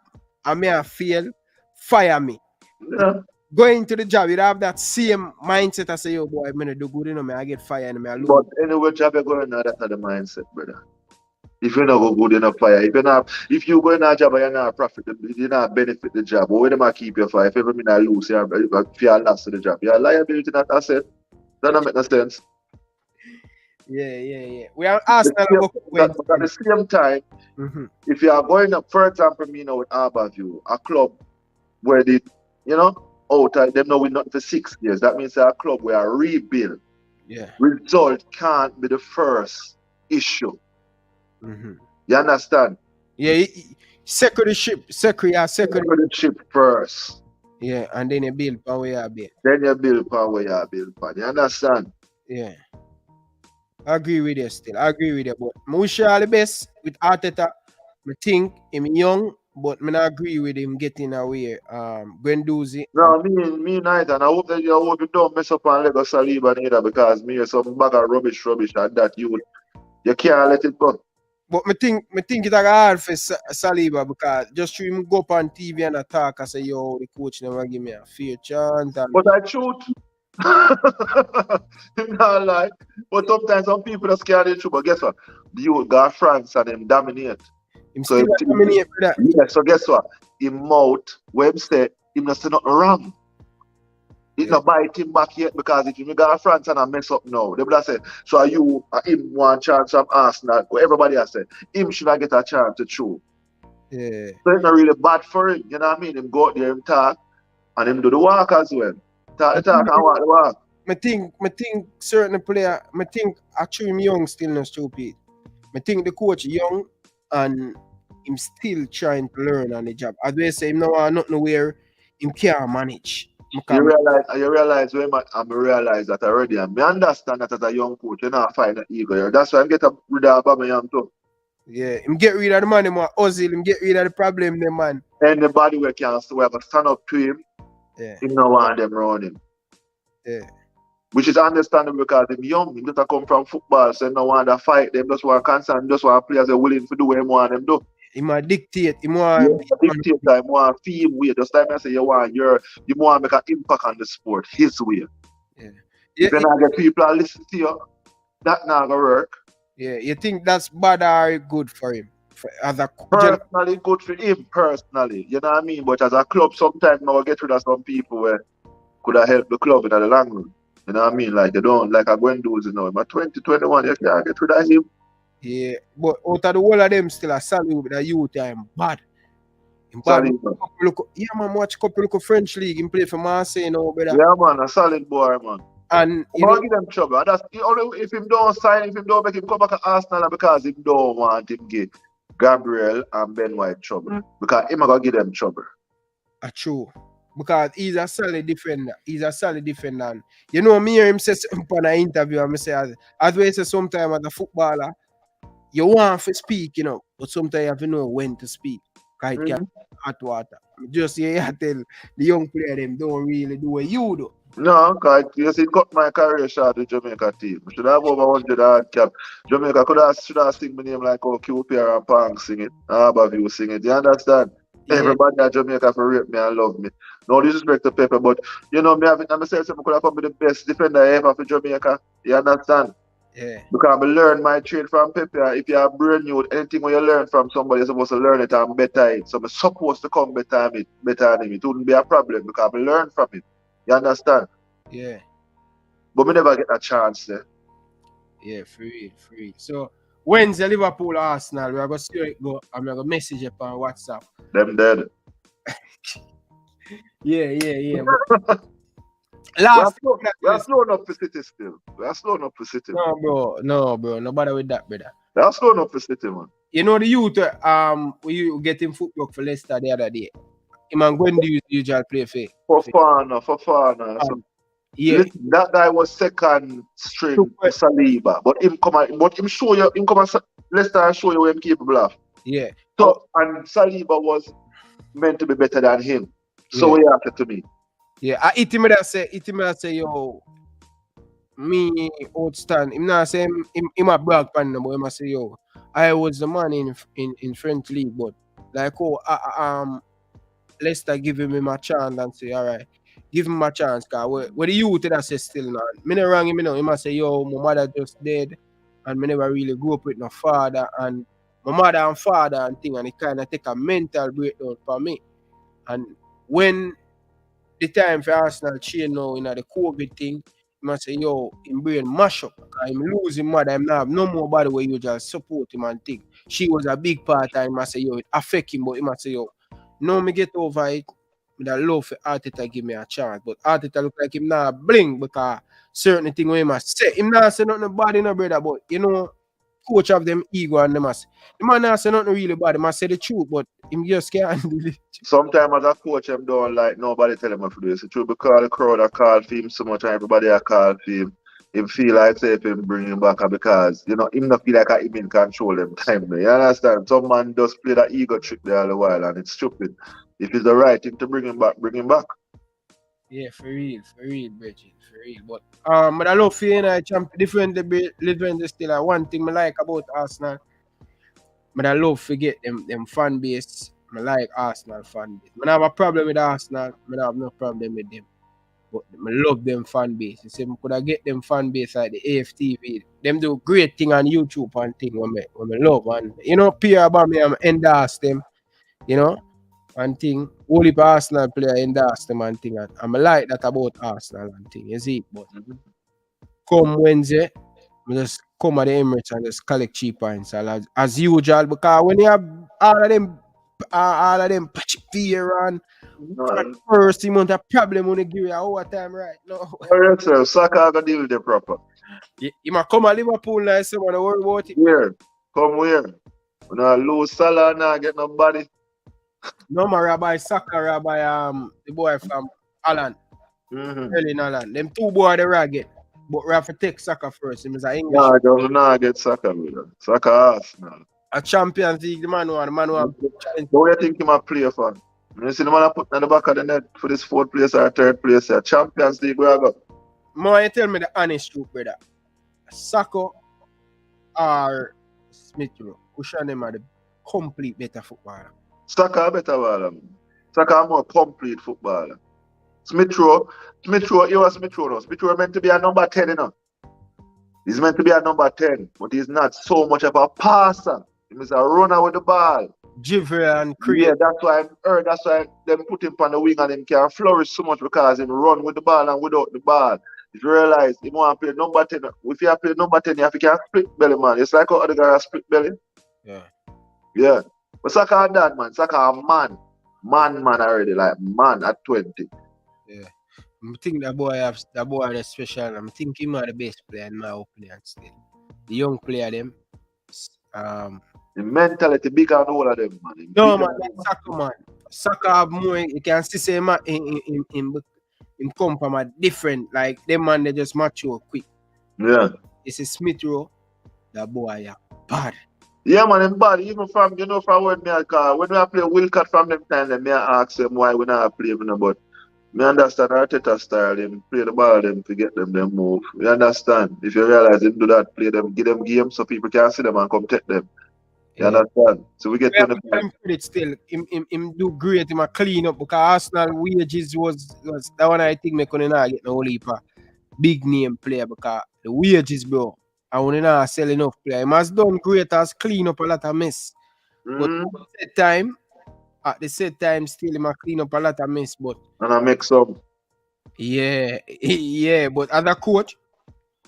and me I fail, fire me. Yeah. Going to the job, you have that same mindset. I say, yo boy, I'm gonna do good, I get fired and I lose. But anyway, job you're going now, that's the mindset, brother. If you're not go good enough fire, if you go in a job and you're not profit, you not benefit the job, but when them keep your fire, if ever mean I lose, if you're lost to the job, you're liability not asset. That don't make no sense. Yeah. We are Arsenal. But at the same time, if you are going up, for example, me now with Harbour View, a club where they, them now we're not for 6 years. That means a club where a rebuild. Yeah. Result can't be the first issue. You understand? Yeah, secure the ship first. Yeah, and then you build power where you build. Then you build power where you build power. You understand? Yeah. I agree with you still. But I wish you all the best with Arteta. I think him young, but I not agree with him getting away. Guendouzi. No, me neither. And I hope that you don't mess up on Lego Saliba neither, because me is some bag of rubbish and that you can't let it go. But I think it's hard for Saliba, because just to him go up on TV and attack and say, yo, the coach never give me a fair chance. But I shoot. Not like. But sometimes some people are scared of the truth. But guess what? The youth got France and them dominate. So dominate for that. Yeah, so guess what? Him mouth, website, him not say nothing wrong. He not bite him back yet, because if you got France and I mess up now, they will say, so are you him one chance from Arsenal? Everybody has said him should not get a chance to chew. Yeah. So it's not really bad for him, you know what I mean? Him go out there, him talk, and him do the work as well. Talk and walk the walk. I think certain player, I think actually him young still not stupid. I think the coach young and him still trying to learn on the job. As we say, him now nothing where him can't manage. You realize when I realize that already, and I understand that as a young coach, you not find an ego. That's why I'm getting rid of Damion too. Yeah, him get rid of the man, him get rid of the problem, them man. Anybody where can stand up to him, him no want them around him. Yeah. Which is understandable, because him young, he just come from football, so he no want to fight them, just want concern, just want players are willing to do what he want them do. He might dictate, he want dictate, he want feel way. Just like I say, you want to make an impact on the sport his way. Yeah. If you not get people to listen to you, that not gonna work. Yeah, you think that's bad or good for him? As a personally, good for him personally. You know what I mean? But as a club, sometimes now get rid of some people where could have helped the club in the long run. You know what I mean? Like, you don't, like a Guendouzi, you know, in 2021, you can't get rid of him. Yeah, but out of the whole of them still a Sally with the youth time bad. Yeah, man, watch couple of French league and play for Marseille, you know, brother. Yeah, man, a solid boy, man. And you know, give them trouble. That's only if him don't sign, if him don't make him come back to Arsenal, because him don't want him get Gabriel and Ben White trouble. Because him gonna give them trouble. True. Because he's a solid defender. And you know, me hear him say something in an interview, and I say, as we say sometimes as a footballer, you want to speak, you know, but sometimes you have to know when to speak. Because it can hot water. Just you tell the young player them don't really do what you do. No, because you see, cut my career short with Jamaica team. Should have over 100 hard cap. Jamaica should have sing my name like oh QPR and Pang sing it. Harbour View sing it. You understand? Yeah. Everybody at Jamaica for rape me and love me. No disrespect to Pepper, but you know me having myself I could have come be the best defender ever for Jamaica. You understand? Yeah. Because I learn my trade from Pepper. If you are brand new, anything when you learn from somebody, you're supposed to learn it and better it. So I'm supposed to come better than it. It wouldn't be a problem because I learn from it. You understand? Yeah. But we never get a chance there. Yeah, for real. So Wednesday Liverpool Arsenal, we are gonna see it go. I'm gonna message you on WhatsApp. Them dead. Yeah. Last we are slowing up for City still. We are slowing up for City. No, bro. Nobody with that, brother. We are slowing up for City, man. You know the youth we get him football for Leicester the other day. Him and Gwendy usually play for Fofana. Yeah. Listen, that guy was second string to Saliba, but him show you, him come and Leicester and show you what him capable of. Yeah. So and Saliba was meant to be better than him. So he acted to me. Yeah, I hit him that say, yo, me outstand. Him not say him a brag pan, but him say, yo, I was the man in French league, but like Leicester give him a chance and say, all right, give him a chance, cause where the youth that say still now. Me not wrong him, you know. He must say, yo, my mother just dead, and me never really grew up with no father, and my mother and father and thing, and it kind of take a mental breakdown for me. And when the time for Arsenal change now in the COVID thing, he must say, yo, him brain mash up. I'm losing mother, him not have no more body where you just support him and thing. She was a big part and he must say, yo, it affect him, but he must say, yo, no, me get over it. With a love for Arteta give me a chance. But Arteta look like him not bling because certain thing where he must say. Him not say nothing bad in no brother, but you know, coach of them ego and them must. The man not say nothing really bad, he must say the truth, but him just can't do it. Sometimes as a coach, I'm don't like nobody tell him what to do. It's true because the crowd are called for him so much and everybody are called for him. Him feel like say if him bring him back because you know him not feel like him in control them time. You understand? Some man just play that ego trick there all the while and it's stupid. If it's the right thing to bring him back, bring him back. Yeah, for real, Bridget, for real. But I love feeling different still one thing I like about Arsenal. But I love to get them fan base. I like Arsenal fan base. I have a problem with Arsenal. I have no problem with them. But I love them fan base. You see, I could get them fan base like the AFTV. Them do great thing on YouTube and thing when I love. And you know, Pierre Aubameyang endorse them. You know, and thing. Only Arsenal player endorse them and thing. And I like that about Arsenal and thing. You see, but come Wednesday, I just come at the Emirates and just collect cheap points as usual. Because when you have all of them patch fear and first month a problem when they give you overtime right now. Yes, Saka gonna deal with it proper. You might come at Liverpool now, so I don't worry about it. Where? Come where? When I lose Salah now get nobody. No more Rabbi Saka, Rabbi the boy from Holland. Erling Holland. Them two boys they ragged. But we have to take Saka first. Him is an English. No, don't not get Saka, brother. Saka Arsenal. A Champions League, the man who what do you think he might play for? You see the man I put in the back of the net for this fourth place or third place here. Champions League where I go. More you tell me the honest truth, brother. Saka or Smith Rowe, which one of them are the complete better footballer? Saka better baller. Saka more complete footballer. Smith Rowe, you are Smith Rowe now. Smith Rowe meant to be a number 10, you know. He's meant to be a number 10, but he's not so much of a passer. He's a runner with the ball. Jiver and create. Yeah, that's why them put him on the wing and him can flourish so much because he run with the ball and without the ball. If you realize he want to play number 10, if you play number 10, you have to split belly, man. It's like how other guys split belly. Yeah. But Saka and that, man. Saka a man. Man already, like man at 20. Yeah. I think that boy is special. I think he might the best player in my opinion still. The young player them. The mentality big and all of them, man. No man, Saka man. Saka have more you can see say man in come from a different like them man they just mature quick. Yeah. It's a Smith Rowe, that boy bad. Yeah man, him bad. Even from from when me call when we play Wilcott from them time, then me ask them why we not play but Me understand Arteta style, him play the ball them to get them move. You understand? If you realize him do that, play them, give them games so people can see them and come take them. You understand? So we get We have 25. to give him credit still. Him do great. Him a clean up because Arsenal wages was that one I think me couldn't not get no heap of big name player because the wages, bro. I want to not sell enough player. He has done great as clean up a lot of mess. But at the same time, still he must clean up a lot of mess. But And I make some. yeah, yeah. But as a coach,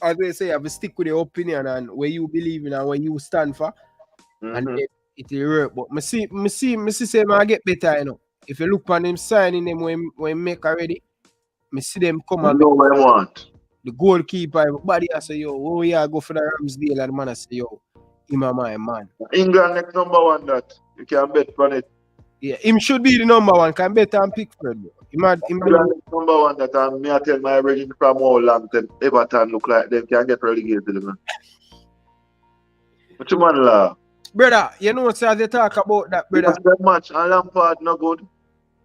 as they say, you have to stick with your opinion and where you believe in and where you stand for. And then it will work. But me see say I get better, you know. If you look on him signing them when make already, me see them come and know what I want. The goalkeeper, everybody I say, yo, oh yeah, go for the Ramsdale, and the man I say, yo, him a my man. England next number one that you can bet on it. Yeah, him should be the number one. Can bet on Pickford. England next number one that me I tell my region from all long time Everton look like them can get relegated, man. What you man laugh? Brother, you know what they talk about that, brother? Because that match and Lampard no good.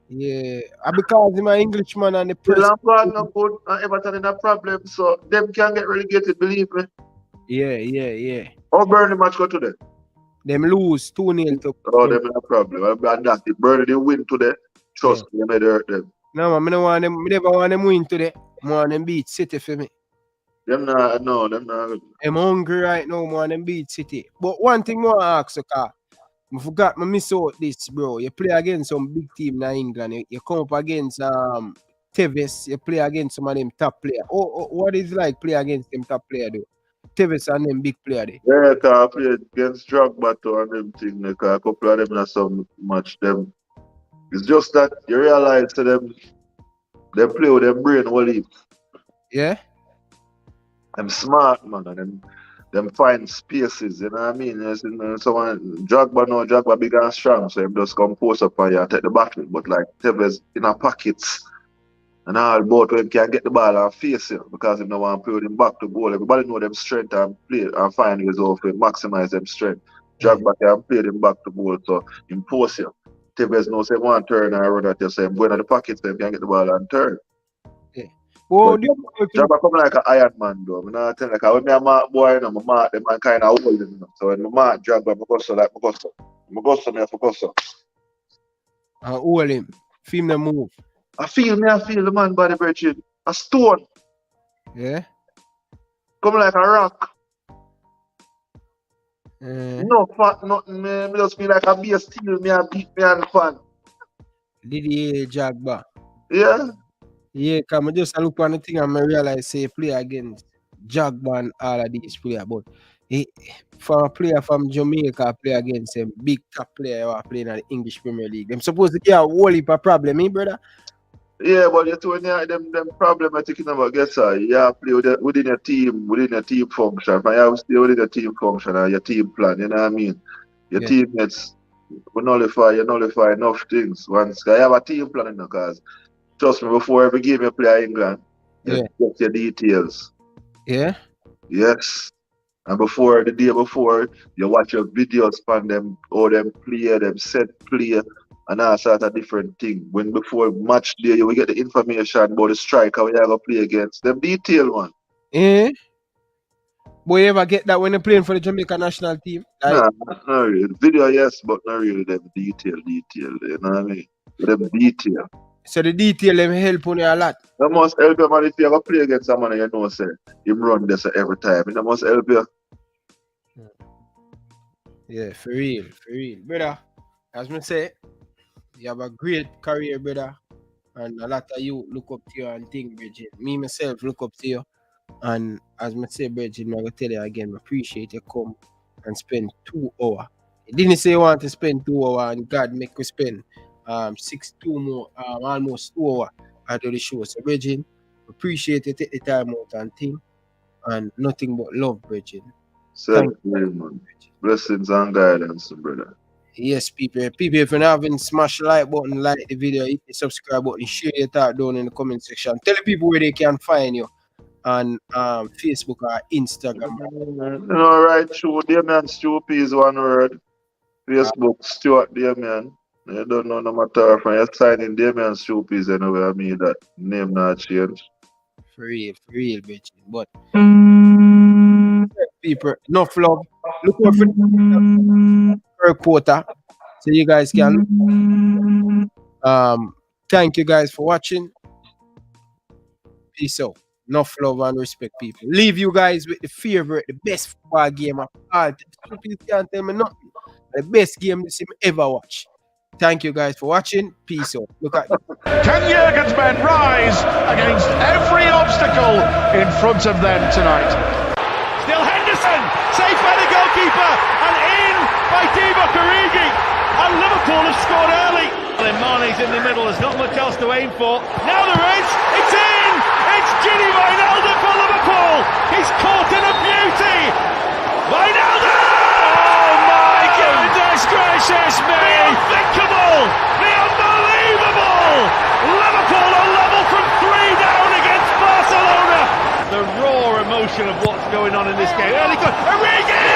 Yeah, because he's my Englishman and the press. Lampard no good and Everton in a problem, so them can get relegated, believe me. Yeah. How Burnley match go today? Them lose 2-0 to. Oh, them in a problem. And that if Burnley they win today, trust me, they hurt them. No, man, I never want them win today. I want them beat City for me. Them not, no, them not. I'm hungry right now, man, and beat City. But one thing more I ask, I forgot I miss out this, bro. You play against some big team in England. You come up against Tevez, you play against some of them top players. What is it like play against them top player though? Tevez and them big player there. Yeah, I play against Drogba and them thing, like a couple of them not so much them. It's just that you realize to them they play with them brain all heap. Yeah? I'm smart, man, and them find spaces, you know what I mean? Someone Drogba big and strong, so him just come post up and you take the battle. But like Tevez in a pockets and all both him can get the ball and face it because him no want to play with him back to goal. Everybody know them strength and play and find ways of to maximize them strength. Drogba can play them back to goal, so him post you. Tevez knows say one turn and run at you, so him going at the pockets, so him can get the ball and turn. Oh, Drogba come like an Iron Man though. I'm not telling like when me a mark boy, you know, my mark them and kind of hold them, you know. So when my mark Drogba, I go so like I go so. I hold him. Film the move. I feel the man body bridging. A stone. Yeah. Come like a rock. No fat, nothing, man. Me just feel like a be a steel, me a beat me and fan. Did he Drogba? Yeah. Yeah, because I just look on the thing and I realize say play against Drogba and all of these players. But for a player from Jamaica play against a big top player who are playing in the English Premier League, them supposed to get a whole heap of problem, brother? Yeah, but you told me them problematic about guess you play within your team function. And you have to stay within your team function and your team plan, you know what I mean? Your teammates will nullify enough things. Once you have a team plan in the cause. Trust me, before every game you play in England, you get your details. Yeah? Yes. And before the day before, you watch your videos from them, how them play, them set play, and all sorts of different things. When before match day, you will get the information about the striker we are going to play against. Them detail, man. Yeah? But you ever get that when you're playing for the Jamaica national team? Like, nah, not really. Video, yes, but not really them detail, you know what I mean? Them detail. So the detail them help on you a lot. That must help you, man. If you ever play against someone you know, say, him run this every time. That must help you. Yeah, for real. Brother, as I say, you have a great career, brother. And a lot of you look up to you and think, Bridget. Me, myself, look up to you. And as I say, Bridget, I'm going to tell you again, I appreciate you come and spend 2 hours. You didn't say you want to spend 2 hours and God make you spend almost 2 hours after the show. So, Bridget, appreciate you take the time out and think. And nothing but love, Bridget. Thank you, man. Blessings and guidance, brother. Yes, people, if you haven't smashed the like button, like the video, hit the subscribe button, share your thought down in the comment section. Tell the people where they can find you on Facebook or Instagram. All right, true. Damion Stewart is one word. Facebook, Stewart Damion. You don't know no matter if you're signing Damion Stewart anyway, I mean that name not change. For real, bitch. But people, enough love. Look out for the per quarter. So you guys can thank you guys for watching. Peace out. Enough love and respect, people. Leave you guys with the favorite, the best football game of all time. You can't tell me nothing. The best game this ever watch. Thank you guys for watching. Peace out. Look at this. Can Jurgen's men rise against every obstacle in front of them tonight? Still Henderson, safe by the goalkeeper, and in by Divock Origi. And Liverpool have scored early. And Mane's in the middle, there's not much else to aim for. Now there is, it's in! It's Gini Wijnaldum for Liverpool! He's caught in a beauty! Wijnaldum! Oh my goodness gracious me! The unthinkable! The unbelievable! Liverpool are level from 3 down against Barcelona! The raw emotion of what's going on in this game. Early goal, Origi!